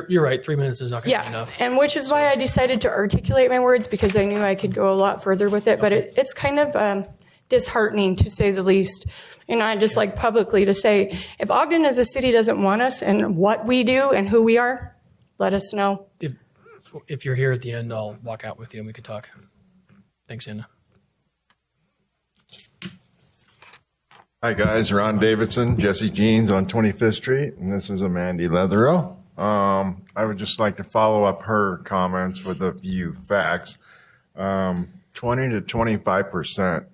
You're right. 3 minutes is not going to be enough. And which is why I decided to articulate my words, because I knew I could go a lot further with it. But it's kind of disheartening, to say the least. And I just like publicly to say, if Ogden as a city doesn't want us and what we do and who we are, let us know. If you're here at the end, I'll walk out with you and we can talk. Thanks, Anna. Hi, guys. Ron Davidson, Jesse Jeans on 25th Street, and this is Amanda Leathero. I would just like to follow up her comments with a few facts. 20 to 25%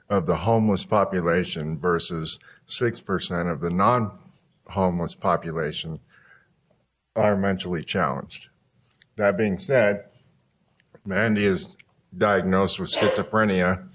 of the homeless population versus 6% of the non-homeless population are mentally challenged. That being said, Mandy is diagnosed with schizophrenia,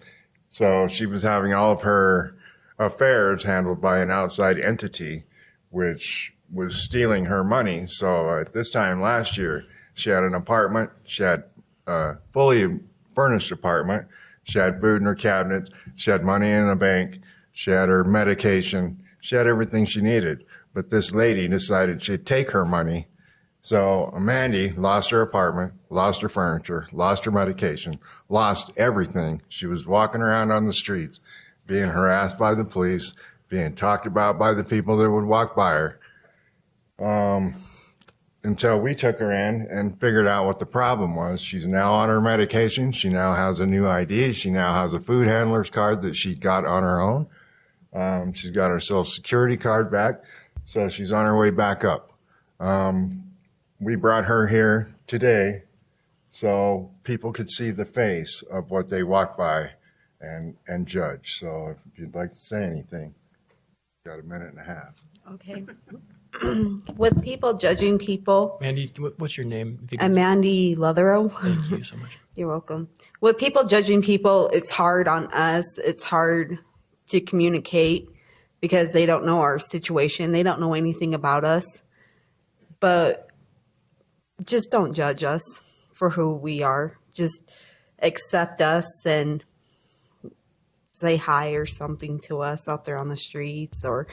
so she was having all of her affairs handled by an outside entity, which was stealing her money. So at this time last year, she had an apartment, she had a fully furnished apartment, she had food in her cabinets, she had money in the bank, she had her medication, she had everything she needed. But this lady decided she'd take her money. So Mandy lost her apartment, lost her furniture, lost her medication, lost everything. She was walking around on the streets, being harassed by the police, being talked about by the people that would walk by her, until we took her in and figured out what the problem was. She's now on her medication. She now has a new ID. She now has a food handler's card that she got on her own. She's got her Social Security card back, so she's on her way back up. We brought her here today so people could see the face of what they walk by and judge. So if you'd like to say anything, got a minute and a half. Okay. With people judging people. Mandy, what's your name? Amanda Leathero. Thank you so much. You're welcome. With people judging people, it's hard on us. It's hard to communicate because they don't know our situation. They don't know anything about us. But just don't judge us for who we are. Just accept us and say hi or something to us out there on the streets, or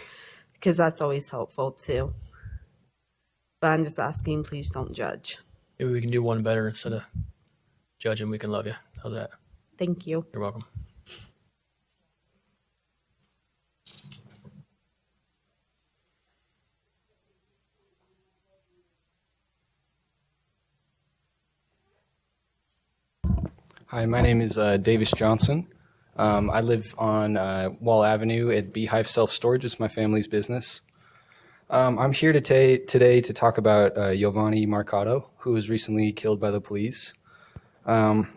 because that's always helpful too. But I'm just asking, please don't judge. Maybe we can do one better. Instead of judging, we can love you. How's that? Thank you. You're welcome. Hi, my name is Davis Johnson. I live on Wall Avenue at Beehive Self-Storage. It's my family's business. I'm here today to talk about Giovanni Marcato, who was recently killed by the police. And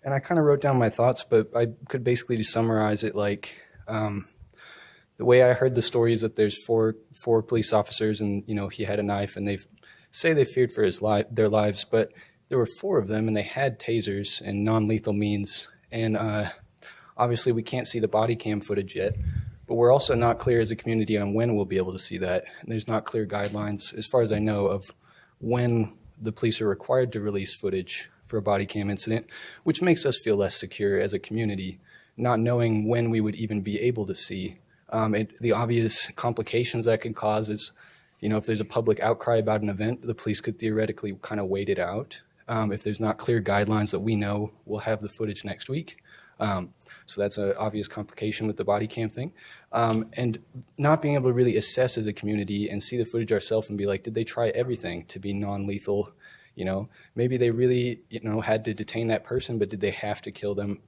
I kind of wrote down my thoughts, but I could basically just summarize it like the way I heard the story is that there's four police officers, and he had a knife, and they say they feared for their lives, but there were 4 of them, and they had tasers and non-lethal means. And obviously, we can't see the body cam footage yet, but we're also not clear as a community on when we'll be able to see that. And there's not clear guidelines, as far as I know, of when the police are required to release footage for a body cam incident, which makes us feel less secure as a community, not knowing when we would even be able to see. The obvious complications that could cause is, if there's a public outcry about an event, the police could theoretically kind of wait it out. If there's not clear guidelines that we know we'll have the footage next week. So that's an obvious complication with the body cam thing. And not being able to really assess as a community and see the footage ourselves and be like, did they try everything to be non-lethal? Maybe they really, had to detain that person, but did they have to kill them?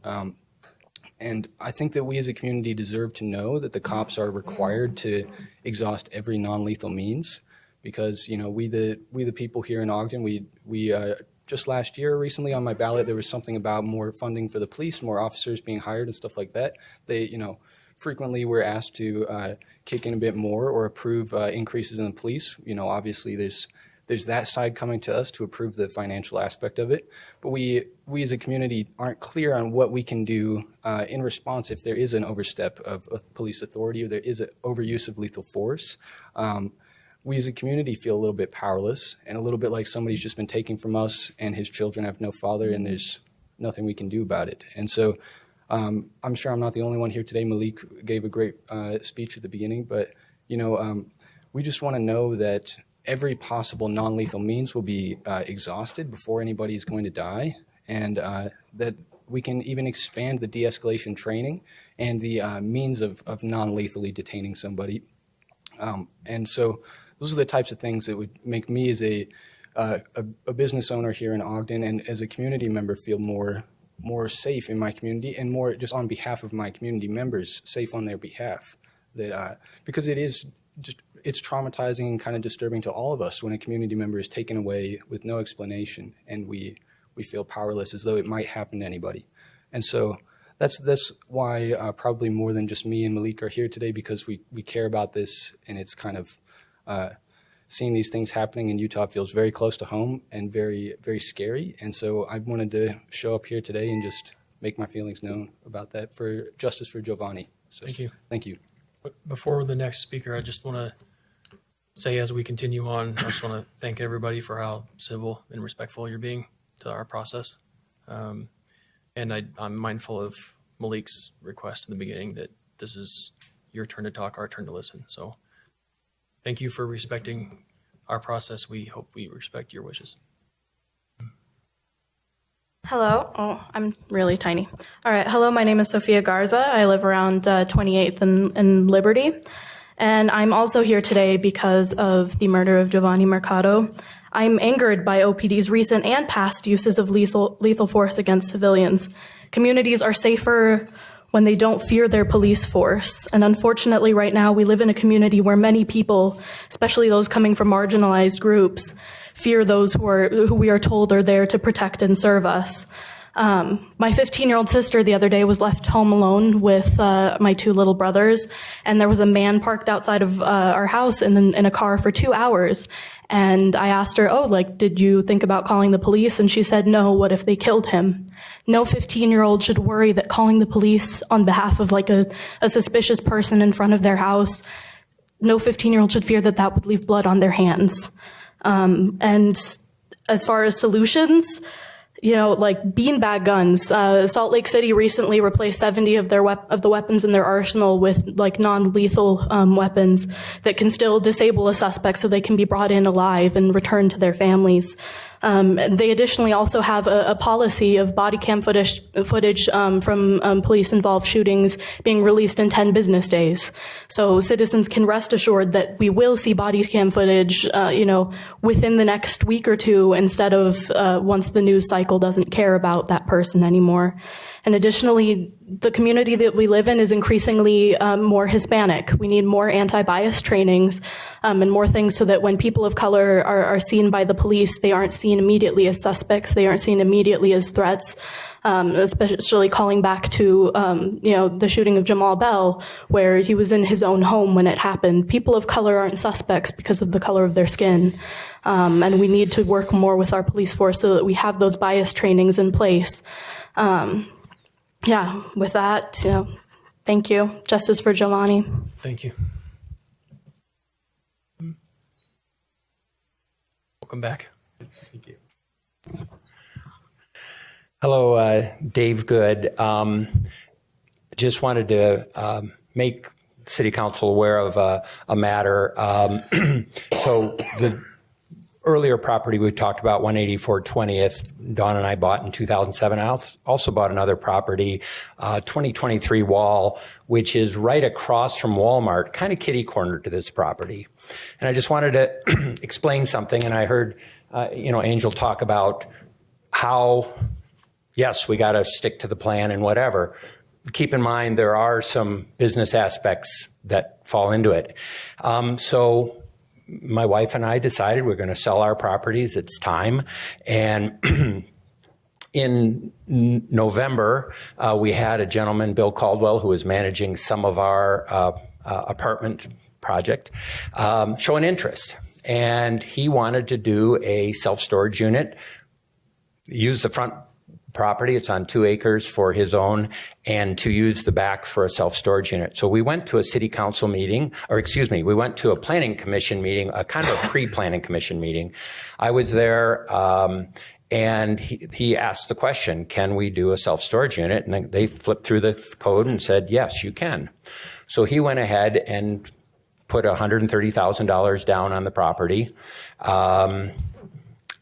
And I think that we as a community deserve to know that the cops are required to exhaust every non-lethal means, because we the people here in Ogden, we just last year, recently on my ballot, there was something about more funding for the police, more officers being hired and stuff like that. They frequently we're asked to kick in a bit more or approve increases in the police. Obviously there's that side coming to us to approve the financial aspect of it. But we as a community aren't clear on what we can do in response if there is an overstep of police authority or there is an overuse of lethal force. We as a community feel a little bit powerless and a little bit like somebody's just been taken from us and his children have no father and there's nothing we can do about it. And so I'm sure I'm not the only one here today. Malik gave a great speech at the beginning, but we just want to know that every possible non-lethal means will be exhausted before anybody is going to die, and that we can even expand the de-escalation training and the means of non-lethally detaining somebody. And so those are the types of things that would make me as a business owner here in Ogden and as a community member feel more safe in my community and more just on behalf of my community members, safe on their behalf. That because it's traumatizing and kind of disturbing to all of us when a community member is taken away with no explanation and we feel powerless as though it might happen to anybody. And so that's why probably more than just me and Malik are here today, because we care about this, and it's kind of seeing these things happening in Utah feels very close to home and very, very scary. And so I wanted to show up here today and just make my feelings known about that for justice for Giovanni. So, Thank you. Thank you. Before the next speaker, I just want to say, as we continue on, I just want to thank everybody for how civil and respectful you're being to our process. And I'm mindful of Malik's request in the beginning that this is your turn to talk, our turn to listen. So thank you for respecting our process. We hope we respect your wishes. Hello. Oh, I'm really tiny. All right. Hello, my name is Sophia Garza. I live around 28th and Liberty. And I'm also here today because of the murder of Giovanni Mercado. I'm angered by OPD's recent and past uses of lethal force against civilians. Communities are safer when they don't fear their police force. And unfortunately, right now, we live in a community where many people, especially those coming from marginalized groups, fear those who we are told are there to protect and serve us. My 15-year-old sister the other day was left home alone with my two little brothers, and there was a man parked outside of our house in a car for 2 hours. And I asked her, did you think about calling the police? And she said, no, what if they killed him? No 15-year-old should worry that calling the police on behalf of a suspicious person in front of their house, no 15-year-old should fear that would leave blood on their hands. And as far as solutions, beanbag guns. Salt Lake City recently replaced 70 of the weapons in their arsenal with non-lethal weapons that can still disable a suspect so they can be brought in alive and returned to their families. They additionally also have a policy of body cam footage from police-involved shootings being released in 10 business days. So citizens can rest assured that we will see body cam footage, within the next week or two, instead of once the news cycle doesn't care about that person anymore. And additionally, the community that we live in is increasingly more Hispanic. We need more anti-bias trainings and more things so that when people of color are seen by the police, they aren't seen immediately as suspects. They aren't seen immediately as threats, especially calling back to, the shooting of Jamal Bell, where he was in his own home when it happened. People of color aren't suspects because of the color of their skin. And we need to work more with our police force so that we have those bias trainings in place. With that, thank you. Justice for Giovanni. Thank you. Welcome back. Thank you. Hello, Dave Good. Just wanted to make City Council aware of a matter. So the earlier property we talked about, 184 20th, Dawn and I bought in 2007. I also bought another property, 2023 Wall, which is right across from Walmart, kind of kitty corner to this property. And I just wanted to explain something, and I heard Angel talk about how, yes, we got to stick to the plan and whatever. Keep in mind there are some business aspects that fall into it. So my wife and I decided we're going to sell our properties. It's time. And in November, we had a gentleman, Bill Caldwell, who was managing some of our apartment project, show an interest. And he wanted to do a self-storage unit, use the front property, it's on 2 acres for his own, and to use the back for a self-storage unit. So we went to a city council meeting, we went to a planning commission meeting, a kind of a pre-planning commission meeting. I was there, and he asked the question, can we do a self-storage unit? And they flipped through the code and said, yes, you can. So he went ahead and put $130,000 down on the property,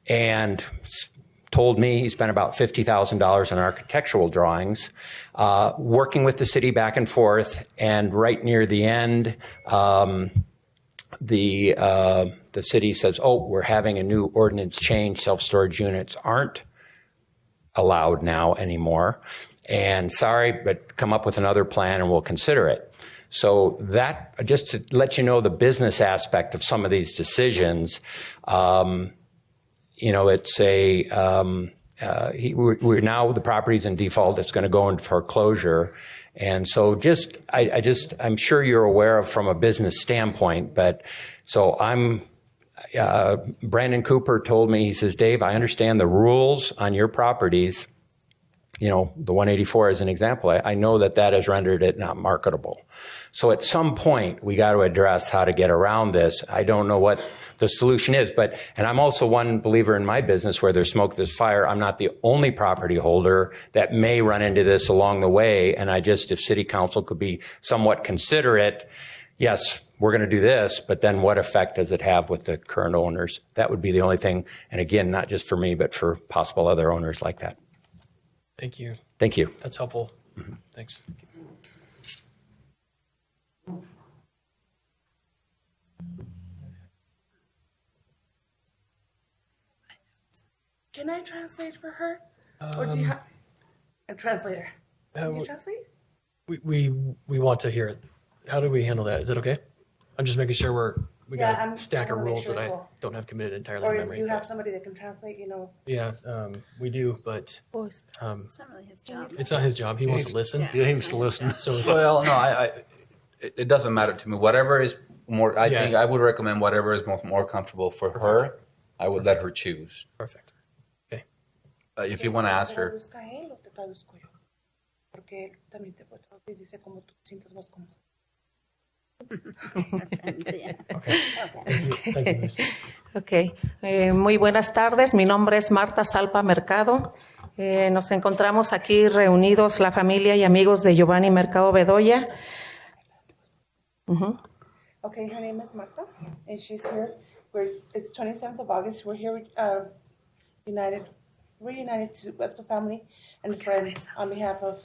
and told me he spent about $50,000 on architectural drawings, working with the city back and forth. And right near the end, the city says, oh, we're having a new ordinance change. Self-storage units aren't allowed now anymore. And sorry, but come up with another plan and we'll consider it. So that, just to let you know the business aspect of some of these decisions, it's we're now, the property's in default. It's going to go into foreclosure. And so I'm sure you're aware of from a business standpoint, but so Brandon Cooper told me, he says, Dave, I understand the rules on your properties. The 184 as an example, I know that has rendered it not marketable. So at some point, we got to address how to get around this. I don't know what the solution is, and I'm also one believer in my business, where there's smoke, there's fire. I'm not the only property holder that may run into this along the way. And if city council could be somewhat considerate, yes, we're going to do this, but then what effect does it have with the current owners? That would be the only thing. And again, not just for me, but for possible other owners like that. Thank you. Thank you. That's helpful. Mm-hmm. Thanks. Can I translate for her? Or do you have a translator? Can you translate? We want to hear it. How do we handle that? Is it okay? I'm just making sure we got a stack of rules that I don't have committed entirely to memory. Or you have somebody that can translate, Yeah, we do, but it's not really his job. It's not his job. He wants to listen. Yeah, he needs to listen. Well, no, it doesn't matter to me. Whatever is more, I think I would recommend whatever is more comfortable for her. I would let her choose. Perfect. Okay. If you want to ask her. Muy buenas tardes. Mi nombre es Marta Salpa Mercado. Nos encontramos aquí reunidos la familia y amigos de Giovanni Mercado Bedoya. Okay, her name is Marta, and she's here. It's 27th of August. We're here united with the family and friends on behalf of,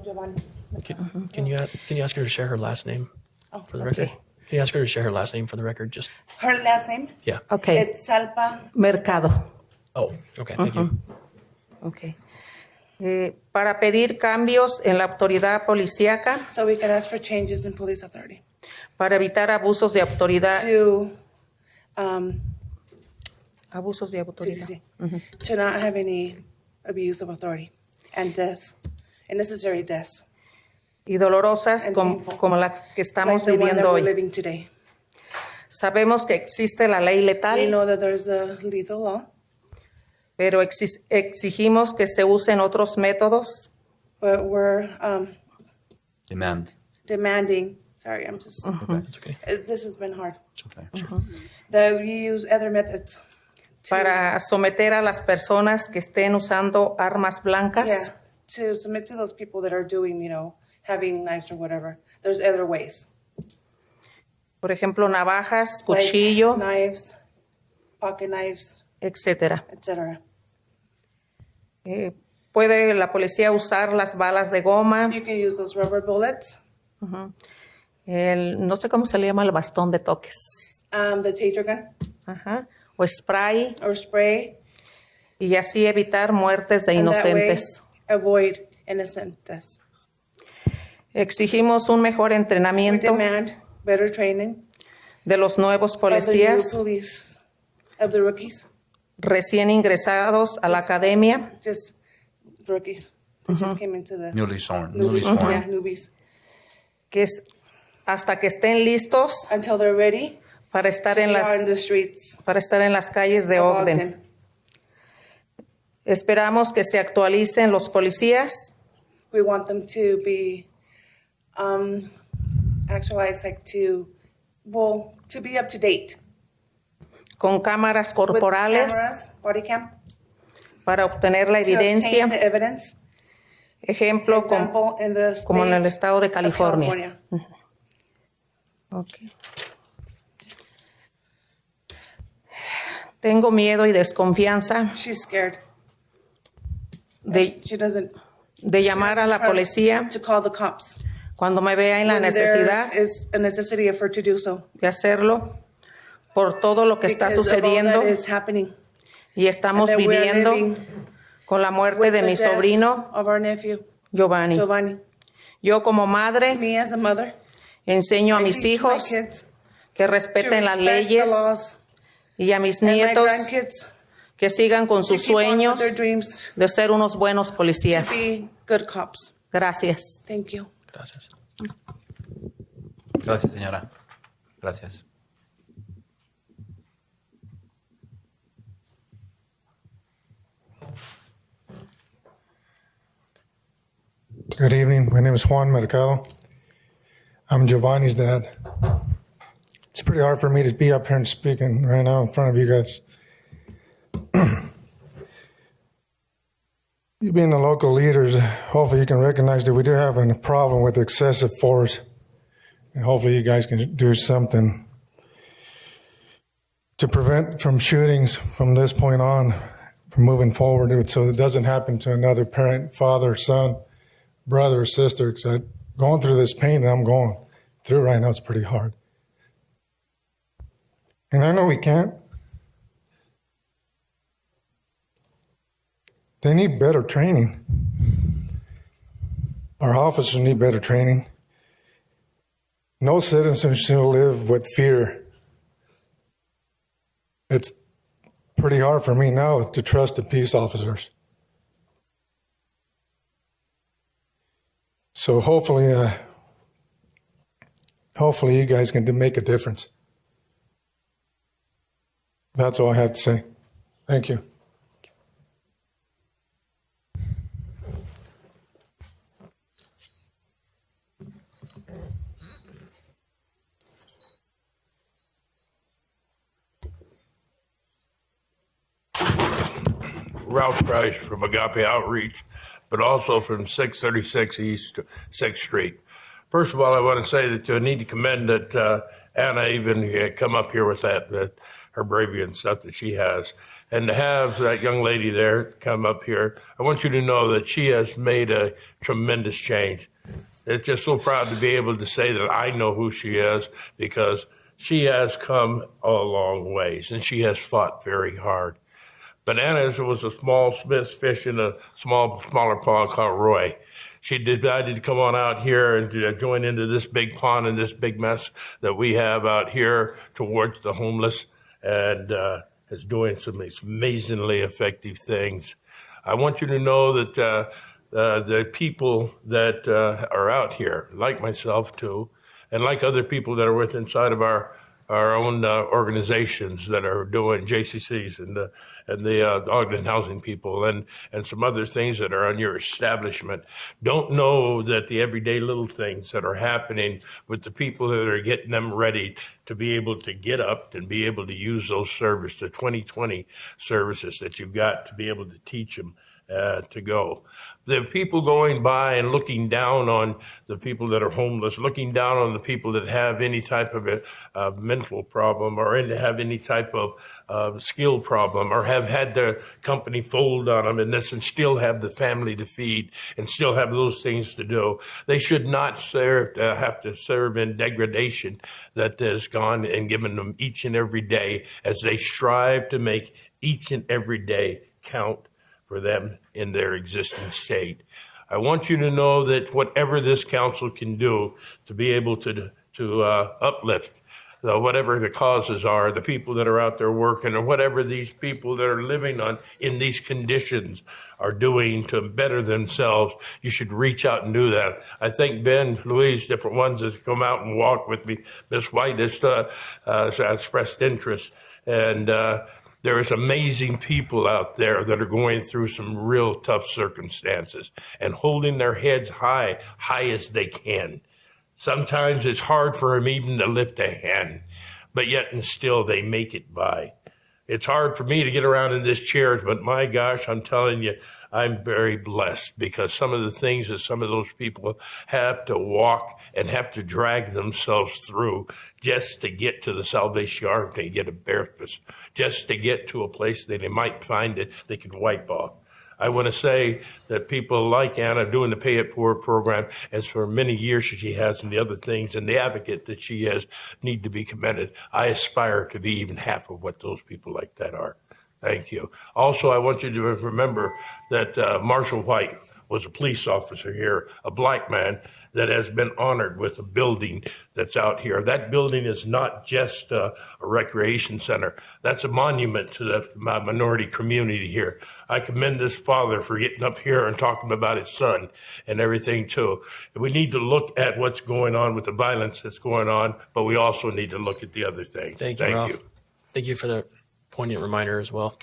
Giovanni. Can you ask her to share her last name for the record? Can you ask her to share her last name for the record? Just her last name? Yeah. Okay. It's Salpa Mercado. Oh, okay. Thank you. Okay. Para pedir cambios en la autoridad policíaca. So we can ask for changes in police authority. Para evitar abusos de autoridad. Abusos de autoridad. Sí. To not have any abuse of authority and death, and necessary deaths. Y dolorosas como las que estamos viviendo hoy. Sabemos que existe la ley letal. We know that there's a lethal law. Pero exigimos que se usen otros métodos. But we're demanding. Sorry, I'm just. That's okay. This has been hard. Okay. That you use other methods para someter a las personas que estén usando armas blancas. Yeah, to submit to those people that are doing, having knives or whatever. There's other ways. Por ejemplo, navajas, Like cuchillo, knives, pocket knives, etc. etc. Puede la policía usar las balas de goma. You can use those rubber bullets. Ujú. No sé cómo se le llama el bastón de toques. The taser gun. Ajá. O spray. Or spray. Y así evitar muertes de And that way, inocentes. avoid innocent deaths. Exigimos un mejor We entrenamiento demand better training de los nuevos of the new policías police, of the rookies. recién ingresados a la academia. Just rookies. They just came into the Newly sworn. Yeah, newbies. Que es hasta que estén listos Until they're ready para estar to en be las out in the streets para estar en las calles de of Ogden. Esperamos que se actualicen los policías We want them to be actualized, to be up to date. con cámaras With corporales cameras, body cam, para obtener la to evidencia, obtain the evidence. ejemplo Example, in the como en el state estado de of California. Okay. Tengo miedo y desconfianza She's scared. de, She doesn't de llamar a la trust policía to call the cops cuando me vea en la when necesidad there is a necessity of her to do so. de hacerlo por todo lo que está Because of all sucediendo that is happening. y estamos And that we are viviendo living con la muerte with de the mi death sobrino of our nephew, Giovanni. Giovanni. Yo como madre Me as a mother, enseño a I mis teach my hijos kids que to respeten las respect the leyes laws, y a mis and my nietos grandkids que sigan con to sus keep on with sueños their dreams, de ser unos buenos to policías. be good cops. Gracias. Thank you. Gracias. Gracias, señora. Gracias. Good evening. My name is Juan Mercado. I'm Giovanni's dad. It's pretty hard for me to be up here and speaking right now in front of you guys. You being the local leaders, hopefully you can recognize that we do have a problem with excessive force. And hopefully you guys can do something to prevent from shootings from this point on, from moving forward, so it doesn't happen to another parent, father, son, brother or sister, because I'm going through this pain that I'm going through right now. It's pretty hard. And I know we can't. They need better training. Our officers need better training. No citizen should live with fear. It's pretty hard for me now to trust the peace officers. So hopefully you guys can make a difference. That's all I have to say. Thank you. Ralph Price from Agape Outreach, but also from 636 East 6th Street. First of all, I want to say that I need to commend that Anna even come up here with that her bravery and stuff that she has. And to have that young lady there come up here, I want you to know that she has made a tremendous change. It's just so proud to be able to say that I know who she is, because she has come a long ways and she has fought very hard. But Anna was a small Smith's fish in a smaller pond called Roy. She decided to come on out here and to join into this big pond and this big mess that we have out here towards the homeless, and is doing some amazingly effective things. I want you to know that the people that are out here, like myself too, and like other people that are inside of our our own organizations that are doing JCCs and the Ogden housing people and some other things that are on your establishment don't know that the everyday little things that are happening with the people that are getting them ready to be able to get up and be able to use those services, the 2020 services that you've got to be able to teach them to go. The people going by and looking down on the people that are homeless, looking down on the people that have any type of a mental problem or have any type of skill problem or have had their company fold on them and still have the family to feed and still have those things to do. They should not have to serve in degradation that has gone and given them each and every day as they strive to make each and every day count for them in their existing state. I want you to know that whatever this council can do to be able to uplift whatever the causes are, the people that are out there working, or whatever these people that are living in these conditions are doing to better themselves, you should reach out and do that. I think Ben, Louise, different ones that come out and walk with me, Miss White has expressed interest, and there is amazing people out there that are going through some real tough circumstances and holding their heads high as they can. Sometimes it's hard for them even to lift a hand, but yet and still they make it by. It's hard for me to get around in this chair, but my gosh, I'm telling you, I'm very blessed because some of the things that some of those people have to walk and have to drag themselves through just to get to the Salvation Army, to get a breakfast, just to get to a place that they might find it they can wipe off. I want to say that people like Anna doing the Pay It Forward program, as for many years she has, and the other things, and the advocate that she has, need to be commended. I aspire to be even half of what those people like that are. Thank you. Also, I want you to remember that Marshall White was a police officer here, a black man that has been honored with a building that's out here. That building is not just a recreation center. That's a monument to the minority community here. I commend this father for getting up here and talking about his son and everything too. We need to look at what's going on with the violence that's going on, but we also need to look at the other things. Thank you, Ralph. Thank you for the poignant reminder as well.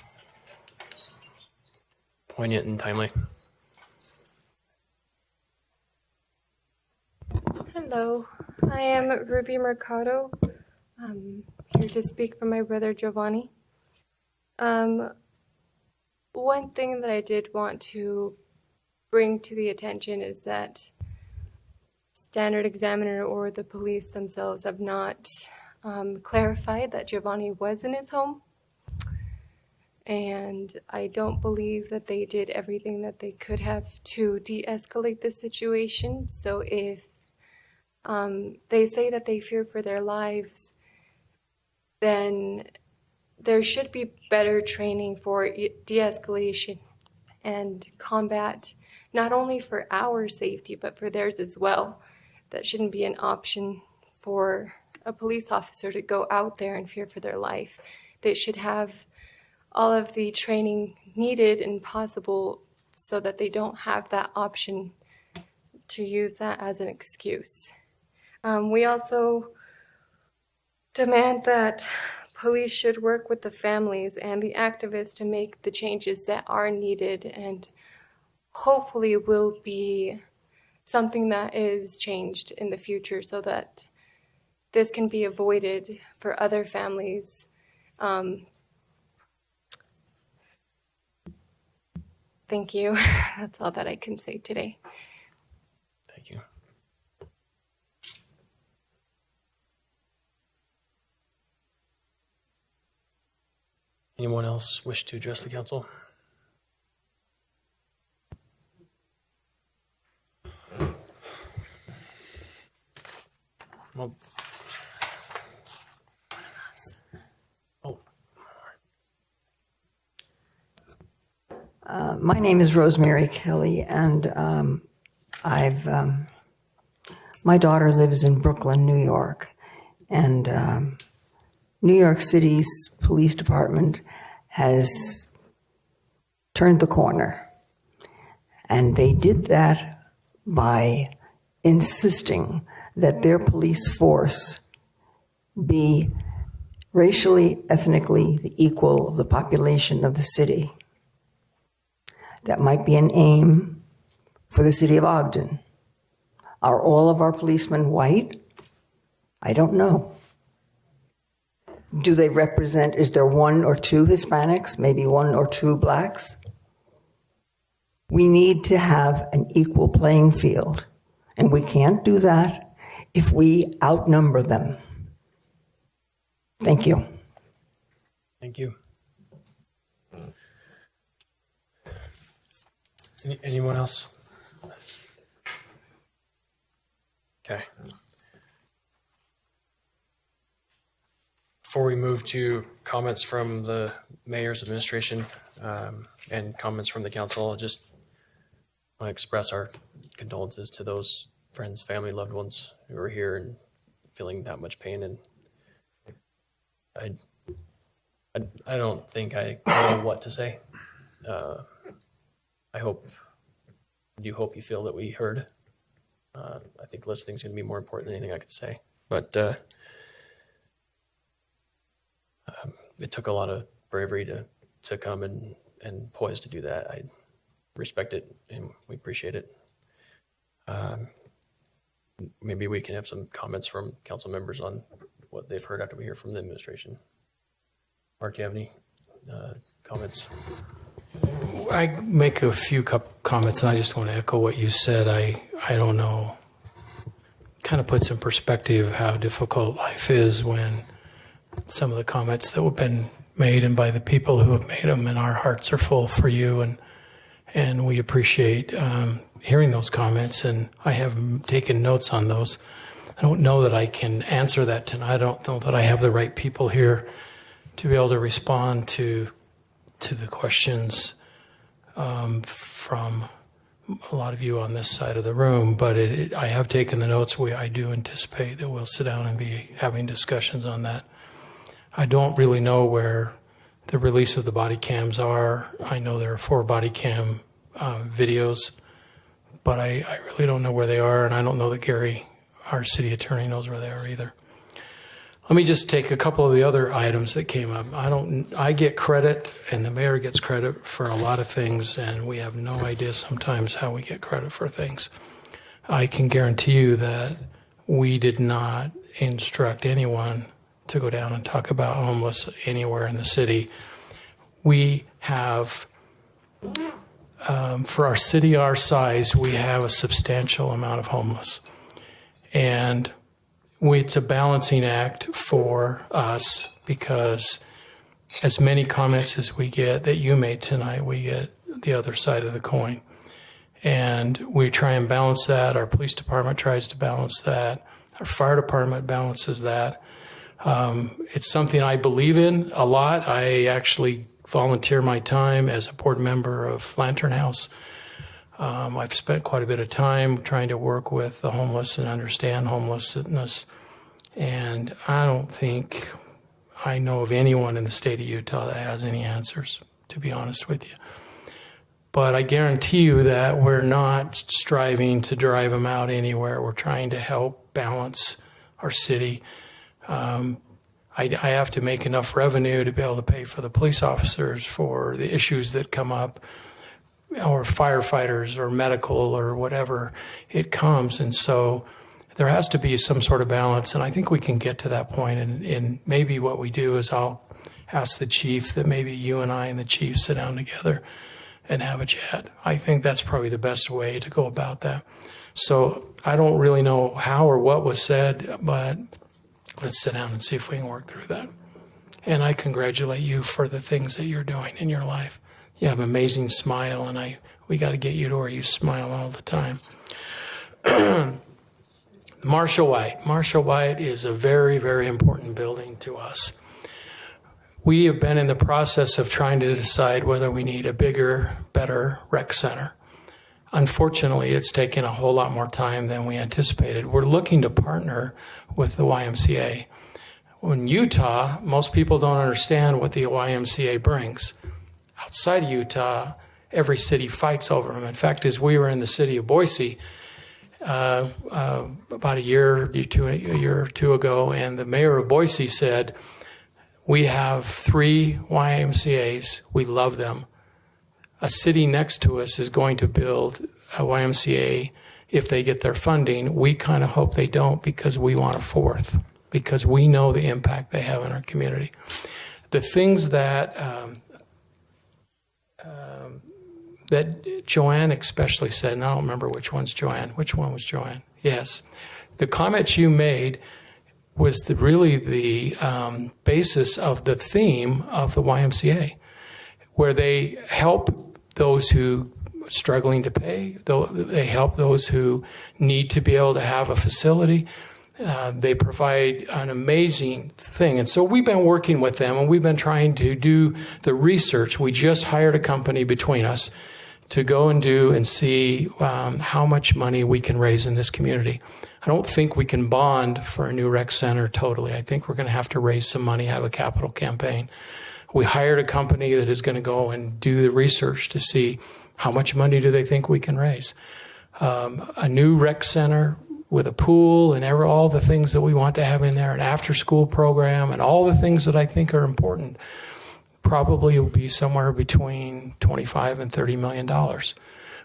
Poignant and timely. Hello, I am Ruby Mercado. I'm here to speak for my brother Giovanni. One thing that I did want to bring to the attention is that Standard Examiner or the police themselves have not clarified that Giovanni was in his home. And I don't believe that they did everything that they could have to de-escalate the situation. So if they say that they fear for their lives, then there should be better training for de-escalation and combat, not only for our safety, but for theirs as well. That shouldn't be an option for a police officer to go out there and fear for their life. They should have all of the training needed and possible so that they don't have that option to use that as an excuse. We also demand that police should work with the families and the activists to make the changes that are needed, and hopefully will be something that is changed in the future so that this can be avoided for other families. Thank you. That's all that I can say today. Thank you. Anyone else wish to address the council? Well, My name is Rosemary Kelly, and my daughter lives in Brooklyn, New York, and New York City's police department has turned the corner, and they did that by insisting that their police force be racially, ethnically, the equal of the population of the city. That might be an aim for the city of Ogden. Are all of our policemen white? I don't know. Do they represent, is there one or two Hispanics, maybe one or two blacks? We need to have an equal playing field, and we can't do that if we outnumber them. Thank you. Thank you. Anyone else? Okay. Before we move to comments from the mayor's administration and comments from the council, I'll just want to express our condolences to those friends, family, loved ones who are here and feeling that much pain. And I don't think I know what to say. I do hope you feel that we heard. I think listening is going to be more important than anything I could say. But it took a lot of bravery to come and poise to do that. I respect it and we appreciate it. Maybe we can have some comments from council members on what they've heard after we hear from the administration. Mark, do you have any comments? I make a few comments, and I just want to echo what you said. I don't know, kind of puts in perspective how difficult life is when some of the comments that have been made and by the people who have made them, and our hearts are full for you, and we appreciate hearing those comments, and I have taken notes on those. I don't know that I can answer that tonight. I don't know that I have the right people here to be able to respond to the questions from a lot of you on this side of the room, but I have taken the notes. I do anticipate that we'll sit down and be having discussions on that. I don't really know where the release of the body cams are. I know there are 4 body cam videos, but I really don't know where they are, and I don't know that Gary, our city attorney, knows where they are either. Let me just take a couple of the other items that came up. I get credit, and the mayor gets credit for a lot of things, and we have no idea sometimes how we get credit for things. I can guarantee you that we did not instruct anyone to go down and talk about homeless anywhere in the city. We have, for our city our size, we have a substantial amount of homeless. And it's a balancing act for us because as many comments as we get that you made tonight, we get the other side of the coin. And we try and balance that. Our police department tries to balance that. Our fire department balances that. It's something I believe in a lot. I actually volunteer my time as a board member of Lantern House. I've spent quite a bit of time trying to work with the homeless and understand homelessness. And I don't think I know of anyone in the state of Utah that has any answers, to be honest with you. But I guarantee you that we're not striving to drive them out anywhere. We're trying to help balance our city. I have to make enough revenue to be able to pay for the police officers for the issues that come up, or firefighters or medical or whatever it comes. And so there has to be some sort of balance, and I think we can get to that point. And maybe what we do is I'll ask the chief that maybe you and I and the chief sit down together and have a chat. I think that's probably the best way to go about that. So I don't really know how or what was said, but let's sit down and see if we can work through that. And I congratulate you for the things that you're doing in your life. You have an amazing smile, and we got to get you to where you smile all the time. Marshall White. Marshall White is a very, very important building to us. We have been in the process of trying to decide whether we need a bigger, better rec center. Unfortunately, it's taken a whole lot more time than we anticipated. We're looking to partner with the YMCA. In Utah, most people don't understand what the YMCA brings. Outside of Utah, every city fights over them. In fact, as we were in the city of Boise about a year or two ago, and the mayor of Boise said We have 3 YMCAs. We love them. A city next to us is going to build a YMCA if they get their funding. We kind of hope they don't because we want a 4th, because we know the impact they have in our community. The things that that Joanne especially said, and I don't remember which one's Joanne. Which one was Joanne? Yes. The comments you made was really the basis of the theme of the YMCA, where they help those who are struggling to pay, they help those who need to be able to have a facility. They provide an amazing thing. And so we've been working with them, and we've been trying to do the research. We just hired a company between us to go and do and see how much money we can raise in this community. I don't think we can bond for a new rec center totally. I think we're going to have to raise some money, have a capital campaign. We hired a company that is going to go and do the research to see how much money do they think we can raise. A new rec center with a pool and all the things that we want to have in there, an after-school program, and all the things that I think are important, probably will be somewhere between $25 and $30 million.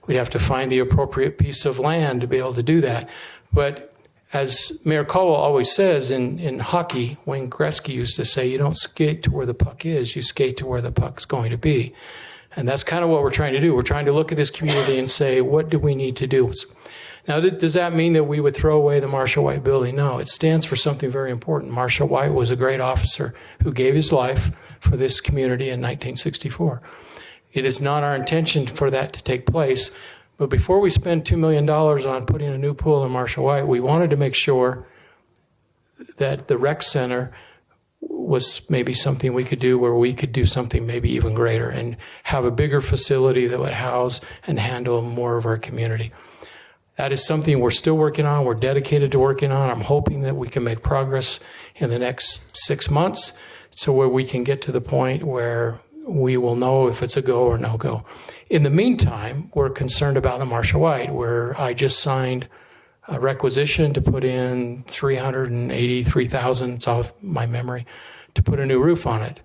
We'd have to find the appropriate piece of land to be able to do that. But as Mayor Caldwell always says in hockey, Wayne Gretzky used to say, you don't skate to where the puck is, you skate to where the puck's going to be. And that's kind of what we're trying to do. We're trying to look at this community and say, what do we need to do? Now, does that mean that we would throw away the Marshall White building? No, it stands for something very important. Marshall White was a great officer who gave his life for this community in 1964. It is not our intention for that to take place. But before we spend $2 million on putting a new pool in Marshall White, we wanted to make sure that the rec center was maybe something we could do where we could do something maybe even greater and have a bigger facility that would house and handle more of our community. That is something we're still working on. We're dedicated to working on. I'm hoping that we can make progress in the next 6 months so where we can get to the point where we will know if it's a go or no go. In the meantime, we're concerned about the Marshall White, where I just signed a requisition to put in $383,000, it's off my memory, to put a new roof on it.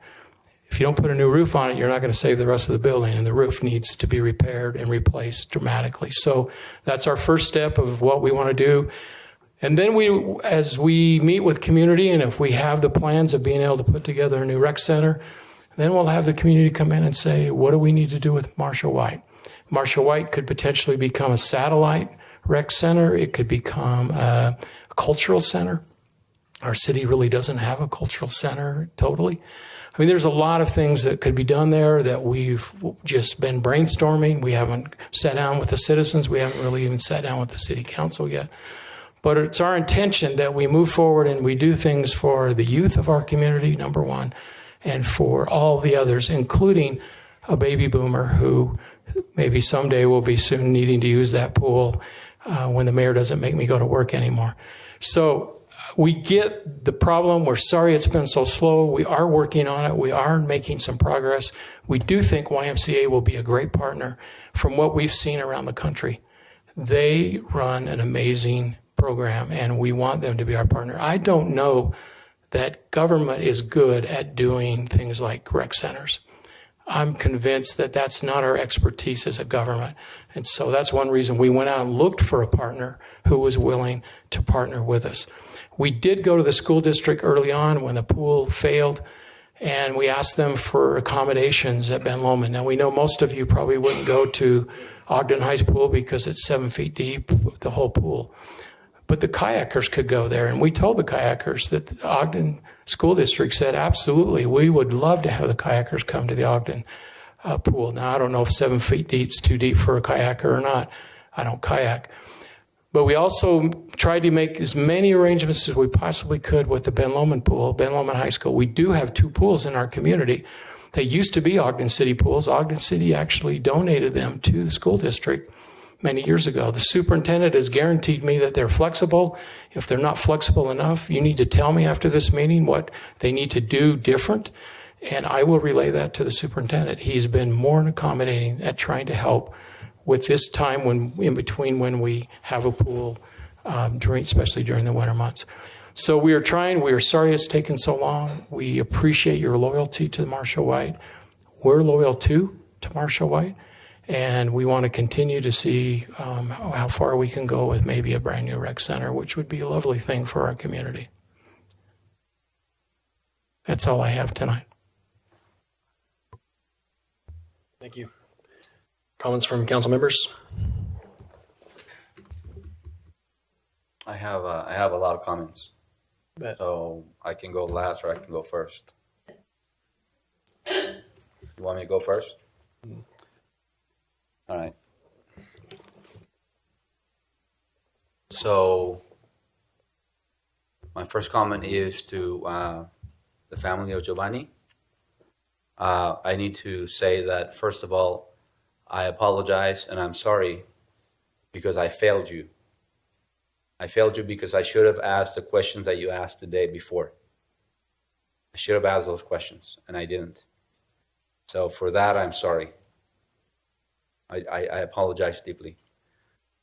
If you don't put a new roof on it, you're not going to save the rest of the building, and the roof needs to be repaired and replaced dramatically. So that's our first step of what we want to do. And then as we meet with community, and if we have the plans of being able to put together a new rec center, then we'll have the community come in and say, what do we need to do with Marshall White? Marshall White could potentially become a satellite rec center. It could become a cultural center. Our city really doesn't have a cultural center totally. I mean, there's a lot of things that could be done there that we've just been brainstorming. We haven't sat down with the citizens. We haven't really even sat down with the city council yet. But it's our intention that we move forward and we do things for the youth of our community, number one, and for all the others, including a baby boomer who maybe someday will be soon needing to use that pool when the mayor doesn't make me go to work anymore. So we get the problem. We're sorry it's been so slow. We are working on it. We are making some progress. We do think YMCA will be a great partner from what we've seen around the country. They run an amazing program, and we want them to be our partner. I don't know that government is good at doing things like rec centers. I'm convinced that that's not our expertise as a government. And so that's one reason we went out and looked for a partner who was willing to partner with us. We did go to the school district early on when the pool failed, and we asked them for accommodations at Ben Lomond. Now, we know most of you probably wouldn't go to Ogden High's pool because it's 7 feet deep, the whole pool. But the kayakers could go there, and we told the kayakers that the Ogden School District said, absolutely, we would love to have the kayakers come to the Ogden pool. Now, I don't know if 7 feet deep is too deep for a kayaker or not. I don't kayak. But we also tried to make as many arrangements as we possibly could with the Ben Lomond pool, Ben Lomond High School. We do have 2 pools in our community. They used to be Ogden City pools. Ogden City actually donated them to the school district many years ago. The superintendent has guaranteed me that they're flexible. If they're not flexible enough, you need to tell me after this meeting what they need to do different, and I will relay that to the superintendent. He's been more than accommodating at trying to help with this time when in between when we have a pool, especially during the winter months. So we are sorry it's taken so long. We appreciate your loyalty to Marshall White. We're loyal to Marshall White, and we want to continue to see how far we can go with maybe a brand new rec center, which would be a lovely thing for our community. That's all I have tonight. Thank you. Comments from council members? I have a lot of comments. So I can go last or I can go first. You want me to go first? All right. So my first comment is to the family of Giovanni. I need to say that, first of all, I apologize and I'm sorry because I failed you. I failed you because I should have asked the questions that you asked the day before. I should have asked those questions, and I didn't. So for that, I'm sorry. I apologize deeply.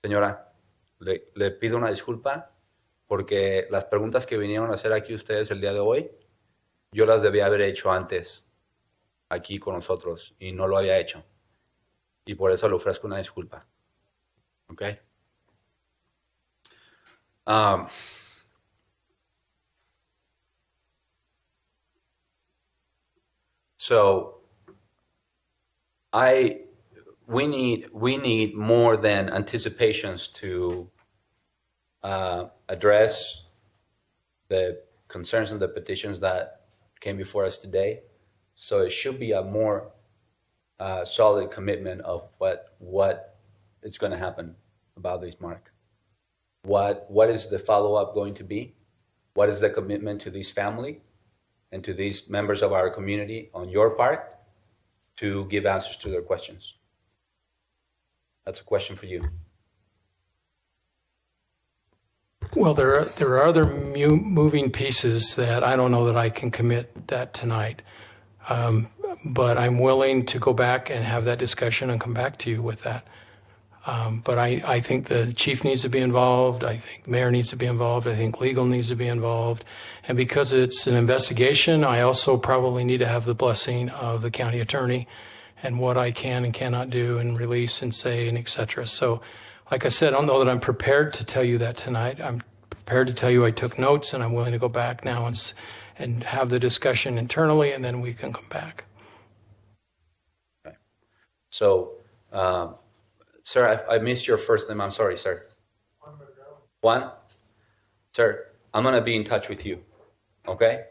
Señora, le pido una disculpa porque las preguntas que vinieron a hacer aquí ustedes el día de hoy, yo las debía haber hecho antes aquí con nosotros y no lo había hecho. Y por eso le ofrezco una disculpa. ¿Ok? So we need more than anticipations to address the concerns and the petitions that came before us today. So it should be a more solid commitment of what is going to happen about this mark. What is the follow-up going to be? What is the commitment to this family and to these members of our community on your part to give answers to their questions? That's a question for you. Well, there are other moving pieces that I don't know that I can commit that tonight. But I'm willing to go back and have that discussion and come back to you with that. But I think the chief needs to be involved. I think the mayor needs to be involved. I think legal needs to be involved. And because it's an investigation, I also probably need to have the blessing of the county attorney and what I can and cannot do and release and say and et cetera. So like I said, I don't know that I'm prepared to tell you that tonight. I'm prepared to tell you I took notes and I'm willing to go back now and have the discussion internally, and then we can come back. Okay. So, sir, I missed your first name. I'm sorry, sir. Juan? Sir, I'm going to be in touch with you, okay?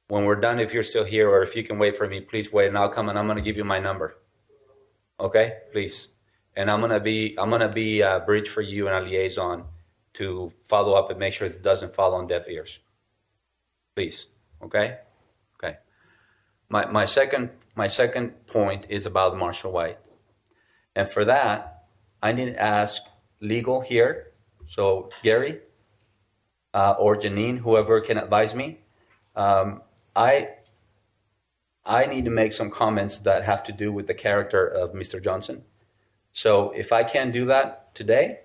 When we're done, if you're still here or if you can wait for me, please wait, and I'll come and I'm going to give you my number, okay? Please. And I'm going to be a bridge for you and a liaison to follow up and make sure it doesn't fall on deaf ears. Please, okay? Okay. My second point is about Marshall White. And for that, I need to ask legal here, so Gary or Janine, whoever can advise me. I need to make some comments that have to do with the character of Mr. Johnson. So if I can't do that today,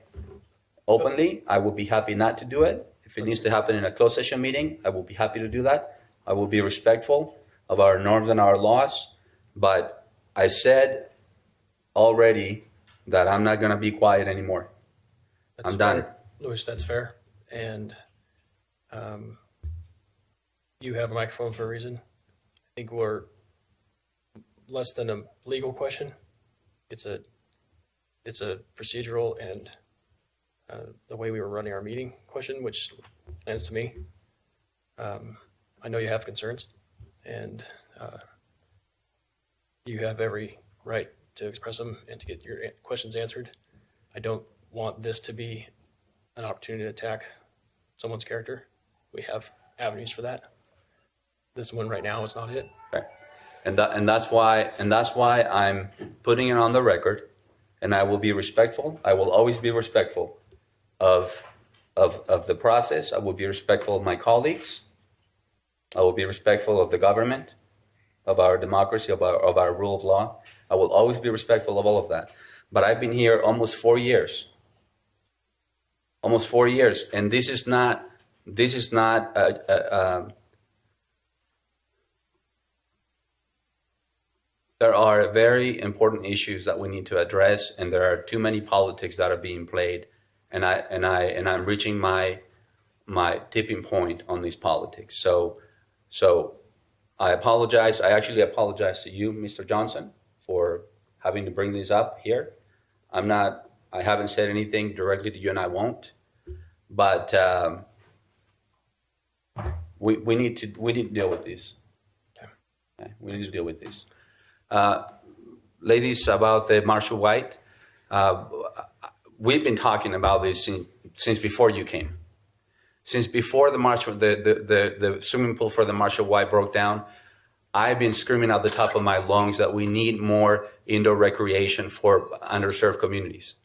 openly, I will be happy not to do it. If it needs to happen in a closed session meeting, I will be happy to do that. I will be respectful of our norms and our laws. But I said already that I'm not going to be quiet anymore. That's I'm fair. done. Luis, that's fair. And you have a microphone for a reason. I think we're less than a legal question. It's a procedural and the way we were running our meeting question, which lands to me. I know you have concerns, and you have every right to express them and to get your questions answered. I don't want this to be an opportunity to attack someone's character. We have avenues for that. This one right now is not it. Okay. And that's why I'm putting it on the record, and I will be respectful. I will always be respectful of the process. I will be respectful of my colleagues. I will be respectful of the government, of our democracy, of our rule of law. I will always be respectful of all of that. But I've been here almost 4 years. And this is not this is not there are very important issues that we need to address, and there are too many politics that are being played, and I'm reaching my tipping point on these politics. So I apologize. I actually apologize to you, Mr. Johnson, for having to bring this up here. I haven't said anything directly to you, and I won't. But we need to deal with this. Okay? We need to deal with this. Ladies, about the Marshall White, we've been talking about this since before you came. Since before the swimming pool for the Marshall White broke down, I've been screaming at the top of my lungs that we need more indoor recreation for underserved communities.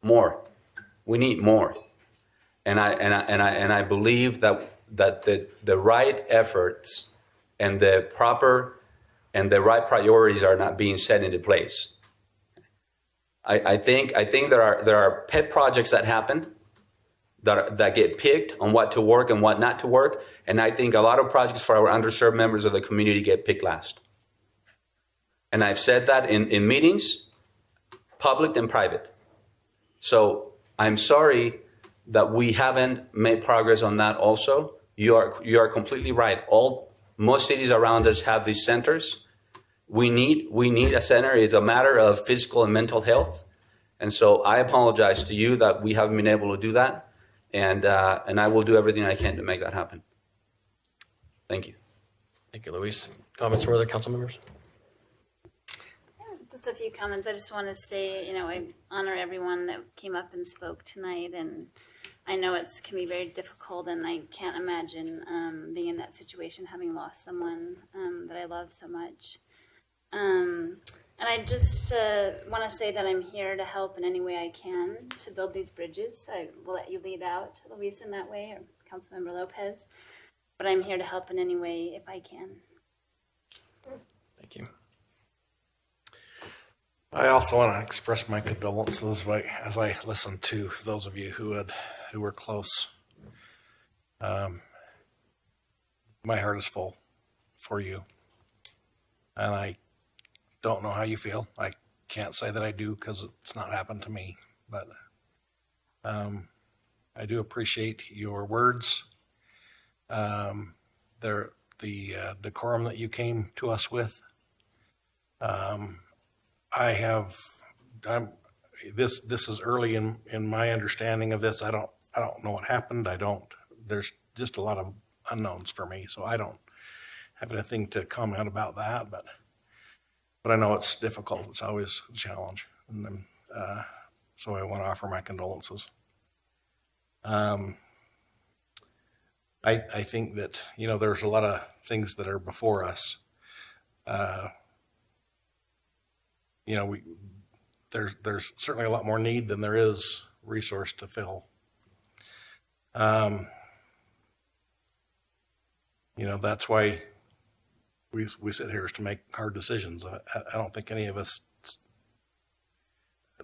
More. We need more. And I believe that the right efforts and the right priorities are not being set into place. I think there are pet projects that happen that get picked on what to work and what not to work, and I think a lot of projects for our underserved members of the community get picked last. And I've said that in meetings, public and private. So I'm sorry that we haven't made progress on that also. You are completely right. Most cities around us have these centers. We need a center. It's a matter of physical and mental health. And so I apologize to you that we haven't been able to do that. And I will do everything I can to make that happen. Thank you. Thank you, Luis. Comments from other council members? Just a few comments. I just want to say, I honor everyone that came up and spoke tonight, and I know it can be very difficult, and I can't imagine being in that situation, having lost someone that I love so much. And I just want to say that I'm here to help in any way I can to build these bridges. I will let you lead out, Luis, in that way, or Councilmember Lopez. But I'm here to help in any way if I can. Thank you. I also want to express my condolences as I listen to those of you who were close. My heart is full for you, and I don't know how you feel. I can't say that I do because it's not happened to me, but I do appreciate your words. The decorum that you came to us with. This is early in my understanding of this. I don't know what happened. There's just a lot of unknowns for me, so I don't have anything to comment about that, but I know it's difficult. It's always a challenge. And then, so I want to offer my condolences. I think that, there's a lot of things that are before us. There's certainly a lot more need than there is resource to fill. That's why we sit here is to make hard decisions. I don't think any of us,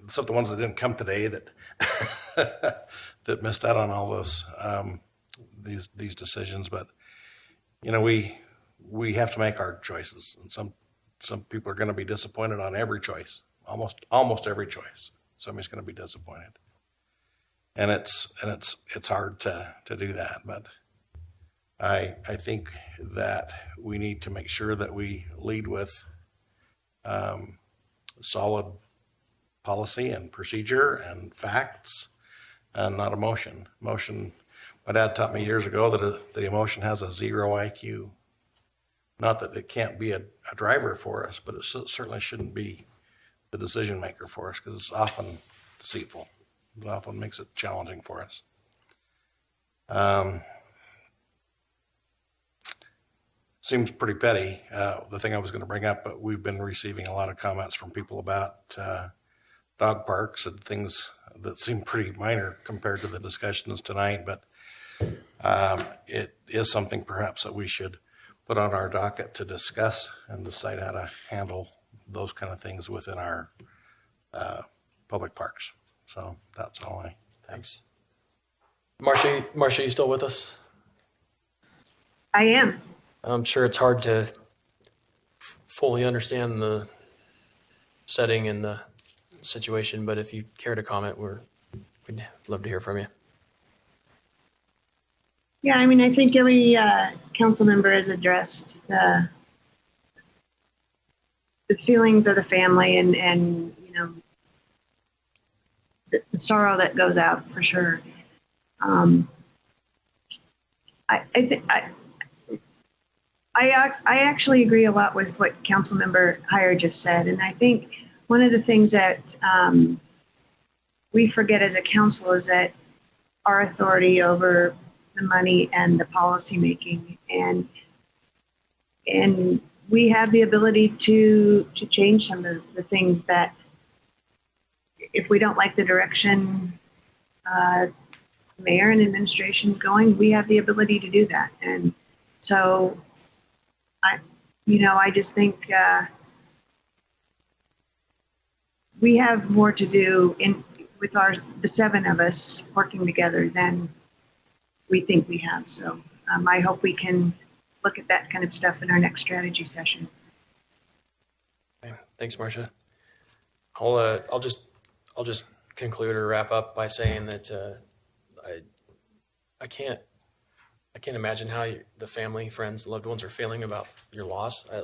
except the ones that didn't come today, that that missed out on all this, these decisions. But we have to make hard choices, and some people are going to be disappointed on every choice, almost every choice. Somebody's going to be disappointed, and it's hard to do that, but. I think that we need to make sure that we lead with solid policy and procedure and facts and not emotion. My dad taught me years ago that the emotion has a 0 IQ. Not that it can't be a driver for us, but it certainly shouldn't be the decision maker for us because it's often deceitful. It often makes it challenging for us. Seems pretty petty, the thing I was going to bring up, but we've been receiving a lot of comments from people about dog parks and things that seem pretty minor compared to the discussions tonight, but it is something perhaps that we should put on our docket to discuss and decide how to handle those kind of things within our public parks. So that's all. Thanks. Marcia, you still with us? I am. I'm sure it's hard to fully understand the setting and the situation, but if you care to comment, we'd love to hear from you. Yeah, I mean, I think every council member has addressed the feelings of the family and you know, the sorrow that goes out for sure. I actually agree a lot with what Councilmember Heyer just said, and I think one of the things that we forget as a council is that our authority over the money and the policy making, and we have the ability to change some of the things that, if we don't like the direction mayor and administration is going, we have the ability to do that. And so I just think we have more to do with the seven of us working together than we think we have. So I hope we can look at that kind of stuff in our next strategy session. Okay. Thanks, Marcia. I'll just conclude or wrap up by saying that I can't imagine how the family, friends, loved ones are feeling about your loss. I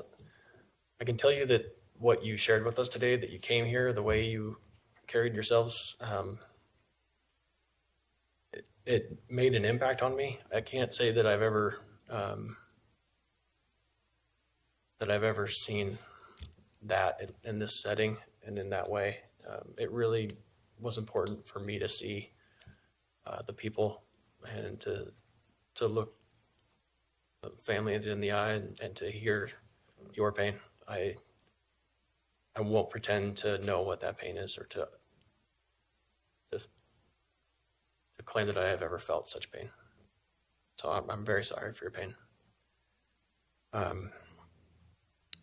can tell you that what you shared with us today, that you came here, the way you carried yourselves, it made an impact on me. I can't say that I've ever seen that in this setting and in that way. It really was important for me to see the people and to look the family in the eye and to hear your pain. I won't pretend to know what that pain is or to claim that I have ever felt such pain. So I'm very sorry for your pain.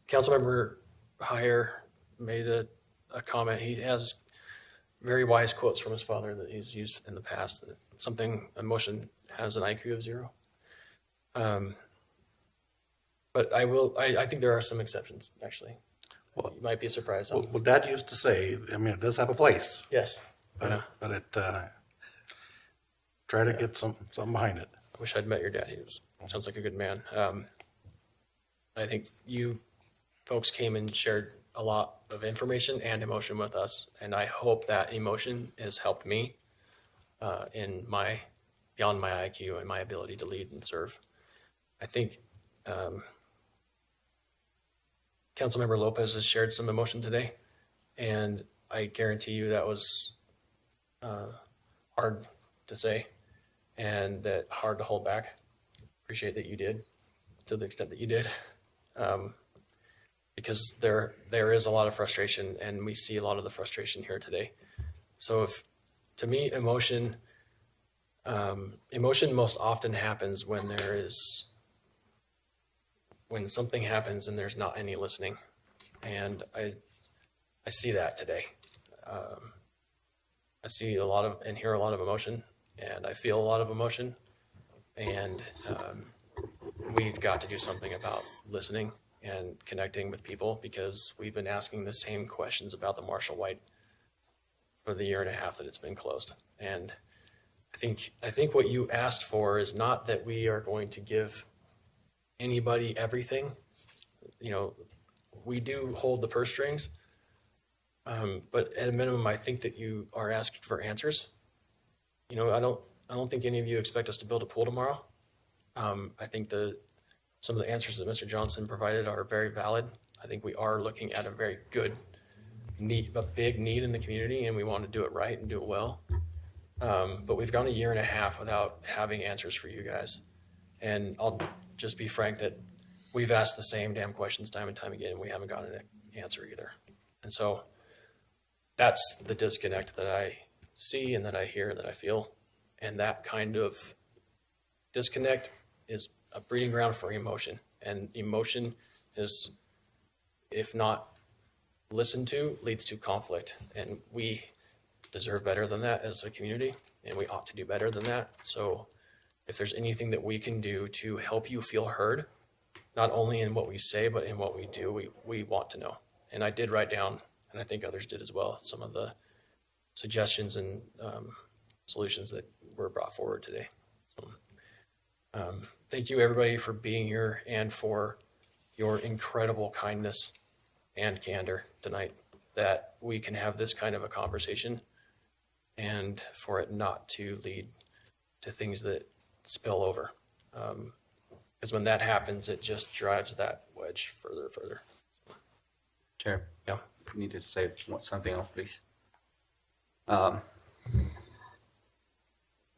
Councilmember Heyer made a comment. He has very wise quotes from his father that he's used in the past. Emotion has an IQ of 0. But I think there are some exceptions, actually. Well, you might be surprised. Well, Dad used to say, I mean, it does have a place. Yes. But it try to get something behind it. I wish I'd met your dad. He sounds like a good man. I think you folks came and shared a lot of information and emotion with us, and I hope that emotion has helped me beyond my IQ and my ability to lead and serve. I think Councilmember Lopez has shared some emotion today, and I guarantee you that was hard to say and that hard to hold back. Appreciate that you did, to the extent that you did, because there is a lot of frustration, and we see a lot of the frustration here today. So to me, emotion most often happens when something happens and there's not any listening, and I see that today. I see a lot of and hear a lot of emotion, and I feel a lot of emotion, and we've got to do something about listening and connecting with people, because we've been asking the same questions about the Marshall White for the 1.5 years that it's been closed. And I think what you asked for is not that we are going to give anybody everything. You know, we do hold the purse strings, but at a minimum, I think that you are asking for answers. You know, I don't think any of you expect us to build a pool tomorrow. I think some of the answers that Mr. Johnson provided are very valid. I think we are looking at a very good need, a big need in the community, and we want to do it right and do it well. But we've gone 1.5 years without having answers for you guys. And I'll just be frank that we've asked the same damn questions time and time again, and we haven't gotten an answer either. And so that's the disconnect that I see and that I hear, that I feel. And that kind of disconnect is a breeding ground for emotion. And emotion is, if not listened to, leads to conflict. And we deserve better than that as a community. and we ought to do better than that. So if there's anything that we can do to help you feel heard, not only in what we say, but in what we do, we want to know. And I did write down, and I think others did as well, some of the suggestions and solutions that were brought forward today. So, thank you, everybody, for being here and for your incredible kindness and candor tonight, that we can have this kind of a conversation and for it not to lead to things that spill over. Because when that happens, it just drives that wedge further and further. Chair. Yeah. You need to say something else, please. Mr.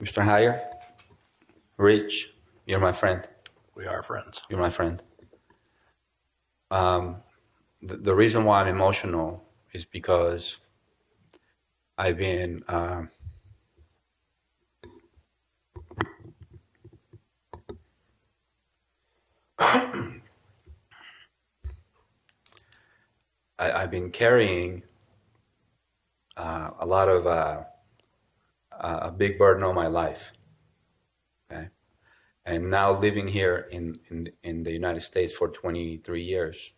Heyer, Rich, you're my friend. We are friends. You're my friend. The reason why I'm emotional is because I've been I've been carrying a lot of a big burden on my life. Okay, and now living here in the United States for 23 years,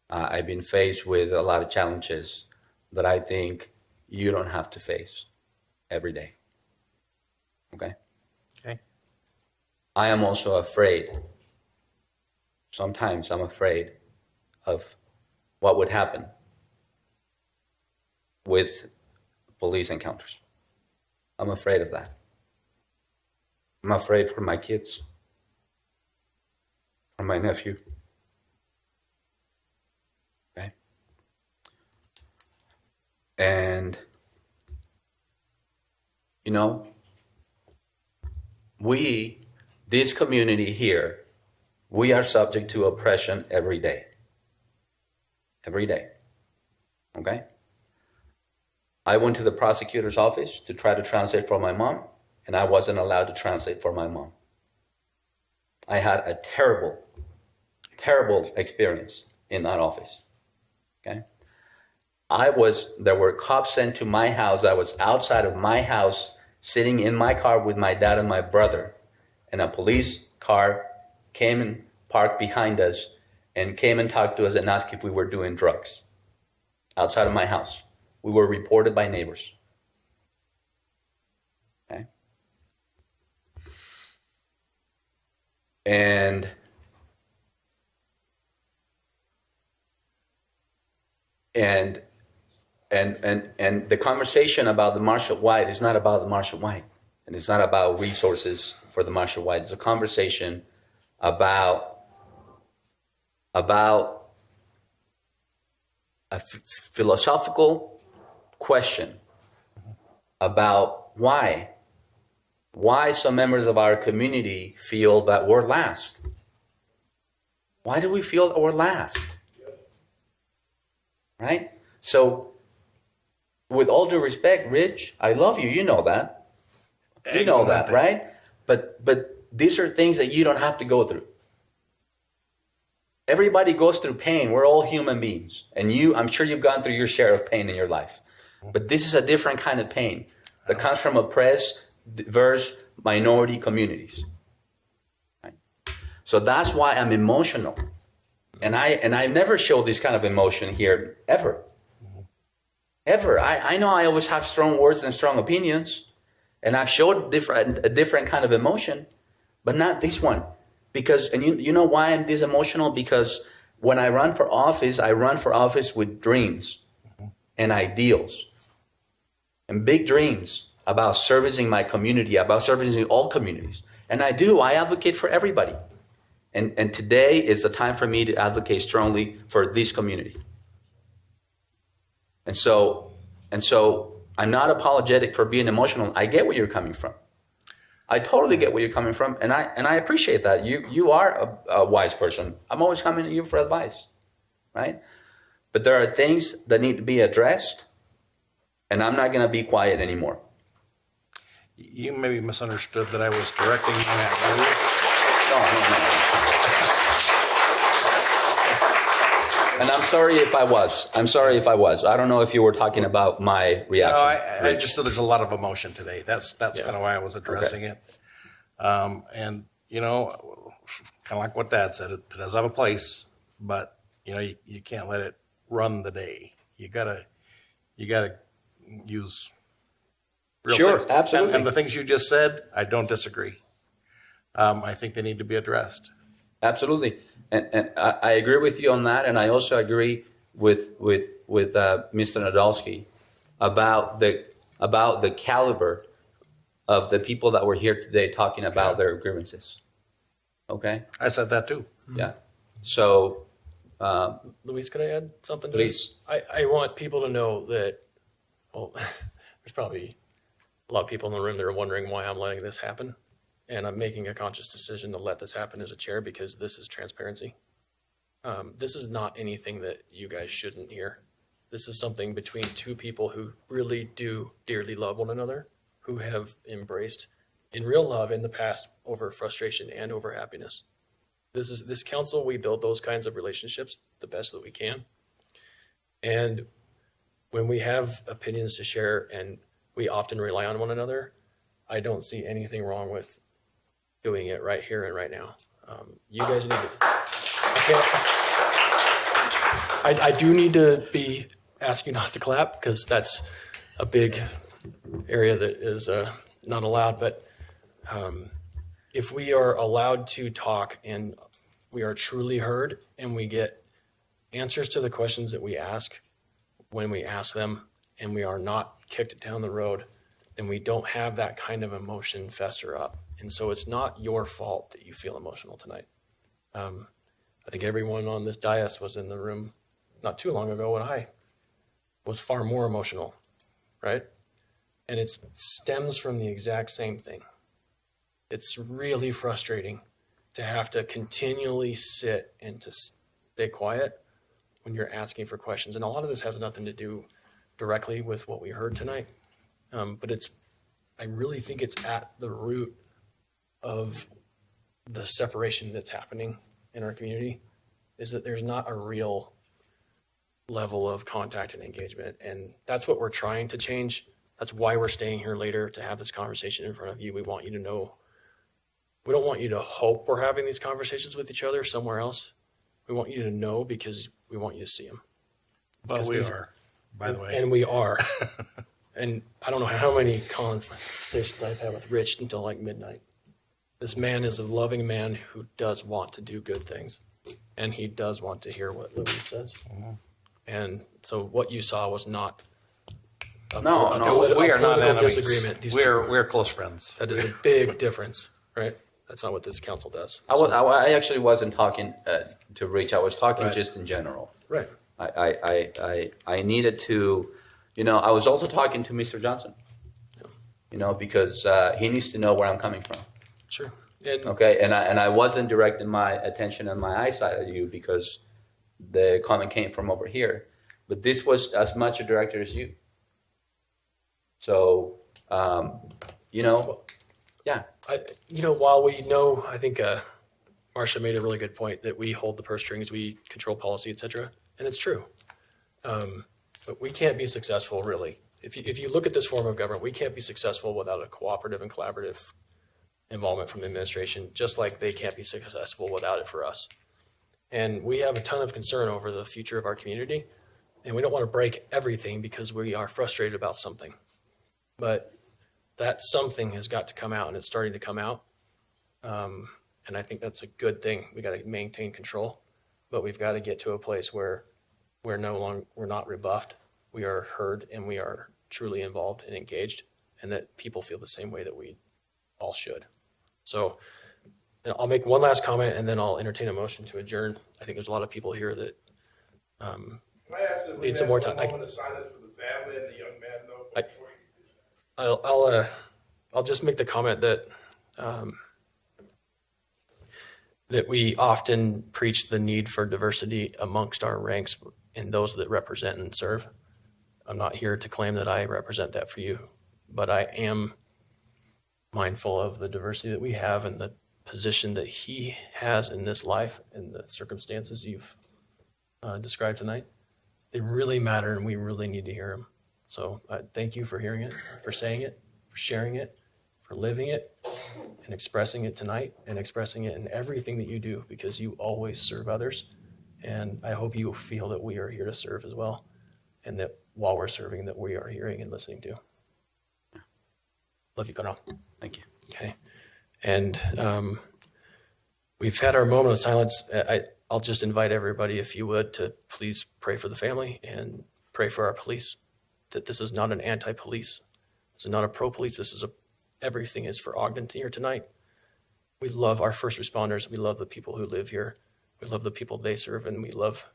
I've been faced with a lot of challenges that I think you don't have to face every day. Okay. Okay. I am also afraid. Sometimes I'm afraid of what would happen with police encounters. I'm afraid of that. I'm afraid for my kids, for my nephew. Okay? And, you know, this community here, we are subject to oppression every day. Every day. Okay? I went to the prosecutor's office to try to translate for my mom, and I wasn't allowed to translate for my mom. I had a terrible, terrible experience in that office. Okay? There were cops sent to my house. I was outside of my house, sitting in my car with my dad and my brother, and a police car came and parked behind us and came and talked to us and asked if we were doing drugs outside of my house. We were reported by neighbors. Okay? And the conversation about the Marshall White is not about the Marshall White, and it's not about resources for the Marshall White. It's a conversation about a philosophical question about why some members of our community feel that we're last. Why do we feel that we're last? Right? So, with all due respect, Rich, I love you. You know that. You know that, right? But these are things that you don't have to go through. Everybody goes through pain. We're all human beings. And I'm sure you've gone through your share of pain in your life. But this is a different kind of pain that comes from oppressed, diverse minority communities. Right? So that's why I'm emotional. And I never show this kind of emotion here, ever. Ever. I know I always have strong words and strong opinions. And I've showed a different kind of emotion, but not this one. Because, and you know why I'm this emotional? Because when I run for office with dreams and ideals and big dreams about servicing my community, about servicing all communities. And I advocate for everybody. And today is the time for me to advocate strongly for this community. And so I'm not apologetic for being emotional. I get where you're coming from. I totally get where you're coming from, and I appreciate that. You are a wise person. I'm always coming to you for advice, right? But there are things that need to be addressed, and I'm not going to be quiet anymore. You maybe misunderstood that I was directing you at you. No. And I'm sorry if I was. I don't know if you were talking about my reaction. I just thought there's a lot of emotion today. That's kind of why I was addressing it. And kind of like what Dad said, it does have a place, but you can't let it run the day. You gotta use real Sure, things. absolutely. And the things you just said, I don't disagree. I think they need to be addressed. Absolutely, and I agree with you on that, and I also agree with Mr. Nadolski about the caliber of the people that were here today talking about their grievances. Okay, I said that too. Yeah. So, Luis, could I add something? Please. I want people to know that. Well, there's probably a lot of people in the room that are wondering why I'm letting this happen. And I'm making a conscious decision to let this happen as a chair because this is transparency. This is not anything that you guys shouldn't hear. This is something between two people who really do dearly love one another, who have embraced in real love in the past over frustration and over happiness. This council, we build those kinds of relationships the best that we can. And when we have opinions to share and we often rely on one another, I don't see anything wrong with doing it right here and right now. You guys need to. I do need to be asking not to clap because that's a big area that is not allowed. But if we are allowed to talk and we are truly heard and we get answers to the questions that we ask when we ask them and we are not kicked down the road, then we don't have that kind of emotion fester up. And so it's not your fault that you feel emotional tonight. I think everyone on this dais was in the room not too long ago when I was far more emotional, right? And it stems from the exact same thing. It's really frustrating to have to continually sit and to stay quiet when you're asking for questions. And a lot of this has nothing to do directly with what we heard tonight. But I really think it's at the root of the separation that's happening in our community, is that there's not a real level of contact and engagement. And that's what we're trying to change. That's why we're staying here later to have this conversation in front of you. We want you to know, we don't want you to hope we're having these conversations with each other somewhere else. We want you to know because we want you to see them. But we are, by the way. And we are. And I don't know how many conversations I've had with Rich until like midnight. This man is a loving man who does want to do good things. And he does want to hear what Louis says. Mm-hmm. And so what you saw was not we are not enemies. Disagreement. We're close friends. That is a big difference, right? That's not what this council does. I actually wasn't talking to Rich. I was talking just in general. Right. I needed to, I was also talking to Mr. Johnson, because he needs to know where I'm coming from. Sure. Okay. And I wasn't directing my attention and my eyesight at you because the comment came from over here. But this was as much a director as you. So, yeah. While we know, I think Marcia made a really good point that we hold the purse strings, we control policy, et cetera. And it's true. But we can't be successful, really. If you look at this form of government, we can't be successful without a cooperative and collaborative involvement from the administration, just like they can't be successful without it for us. And we have a ton of concern over the future of our community, and we don't want to break everything because we are frustrated about something. But that something has got to come out, and it's starting to come out. And I think that's a good thing. We got to maintain control, but we've got to get to a place where we're not rebuffed. We are heard, and we are truly involved and engaged, and that people feel the same way that we all should. So I'll make one last comment, and then I'll entertain a motion to adjourn. I think there's a lot of people here that need some more time. I'll just make the comment that that we often preach the need for diversity amongst our ranks in those that represent and serve. I'm not here to claim that I represent that for you, but I am mindful of the diversity that we have and the position that he has in this life and the circumstances you've described tonight. They really matter, and we really need to hear them. So thank you for hearing it, for saying it, for sharing it, for living it, and expressing it tonight, and expressing it in everything that you do, because you always serve others. And I hope you feel that we are here to serve as well, and that while we're serving, that we are hearing and listening to. Love you, Coronel. Thank you. Okay. And we've had our moment of silence. I'll just invite everybody, if you would, to please pray for the family and pray for our police, that this is not an anti-police. This is not a pro-police. This is everything is for Ogden here tonight. We love our first responders. We love the people who live here. We love the people they serve, and we love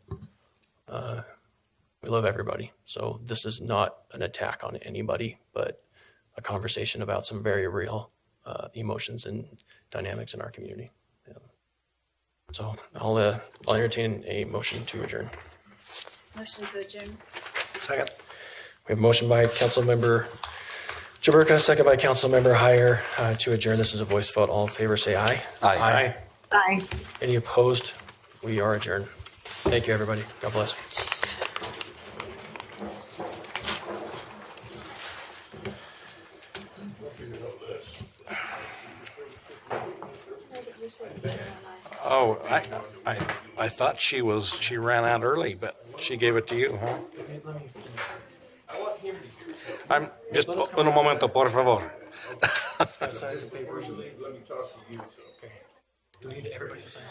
everybody. So this is not an attack on anybody, but a conversation about some very real emotions and dynamics in our community. So I'll entertain a motion to adjourn. Motion to adjourn. Second. We have a motion by Councilmember Jaberka, second by Councilmember Heyer to adjourn. This is a voice vote. All in favor, say aye. Aye. Aye. Any opposed? We are adjourned. Thank you, everybody. God bless. Oh, I thought she ran out early, but she gave it to you, huh? I'm just un momento, por favor. Sign some papers. Let me talk to you. Okay. Do we need everybody to sign?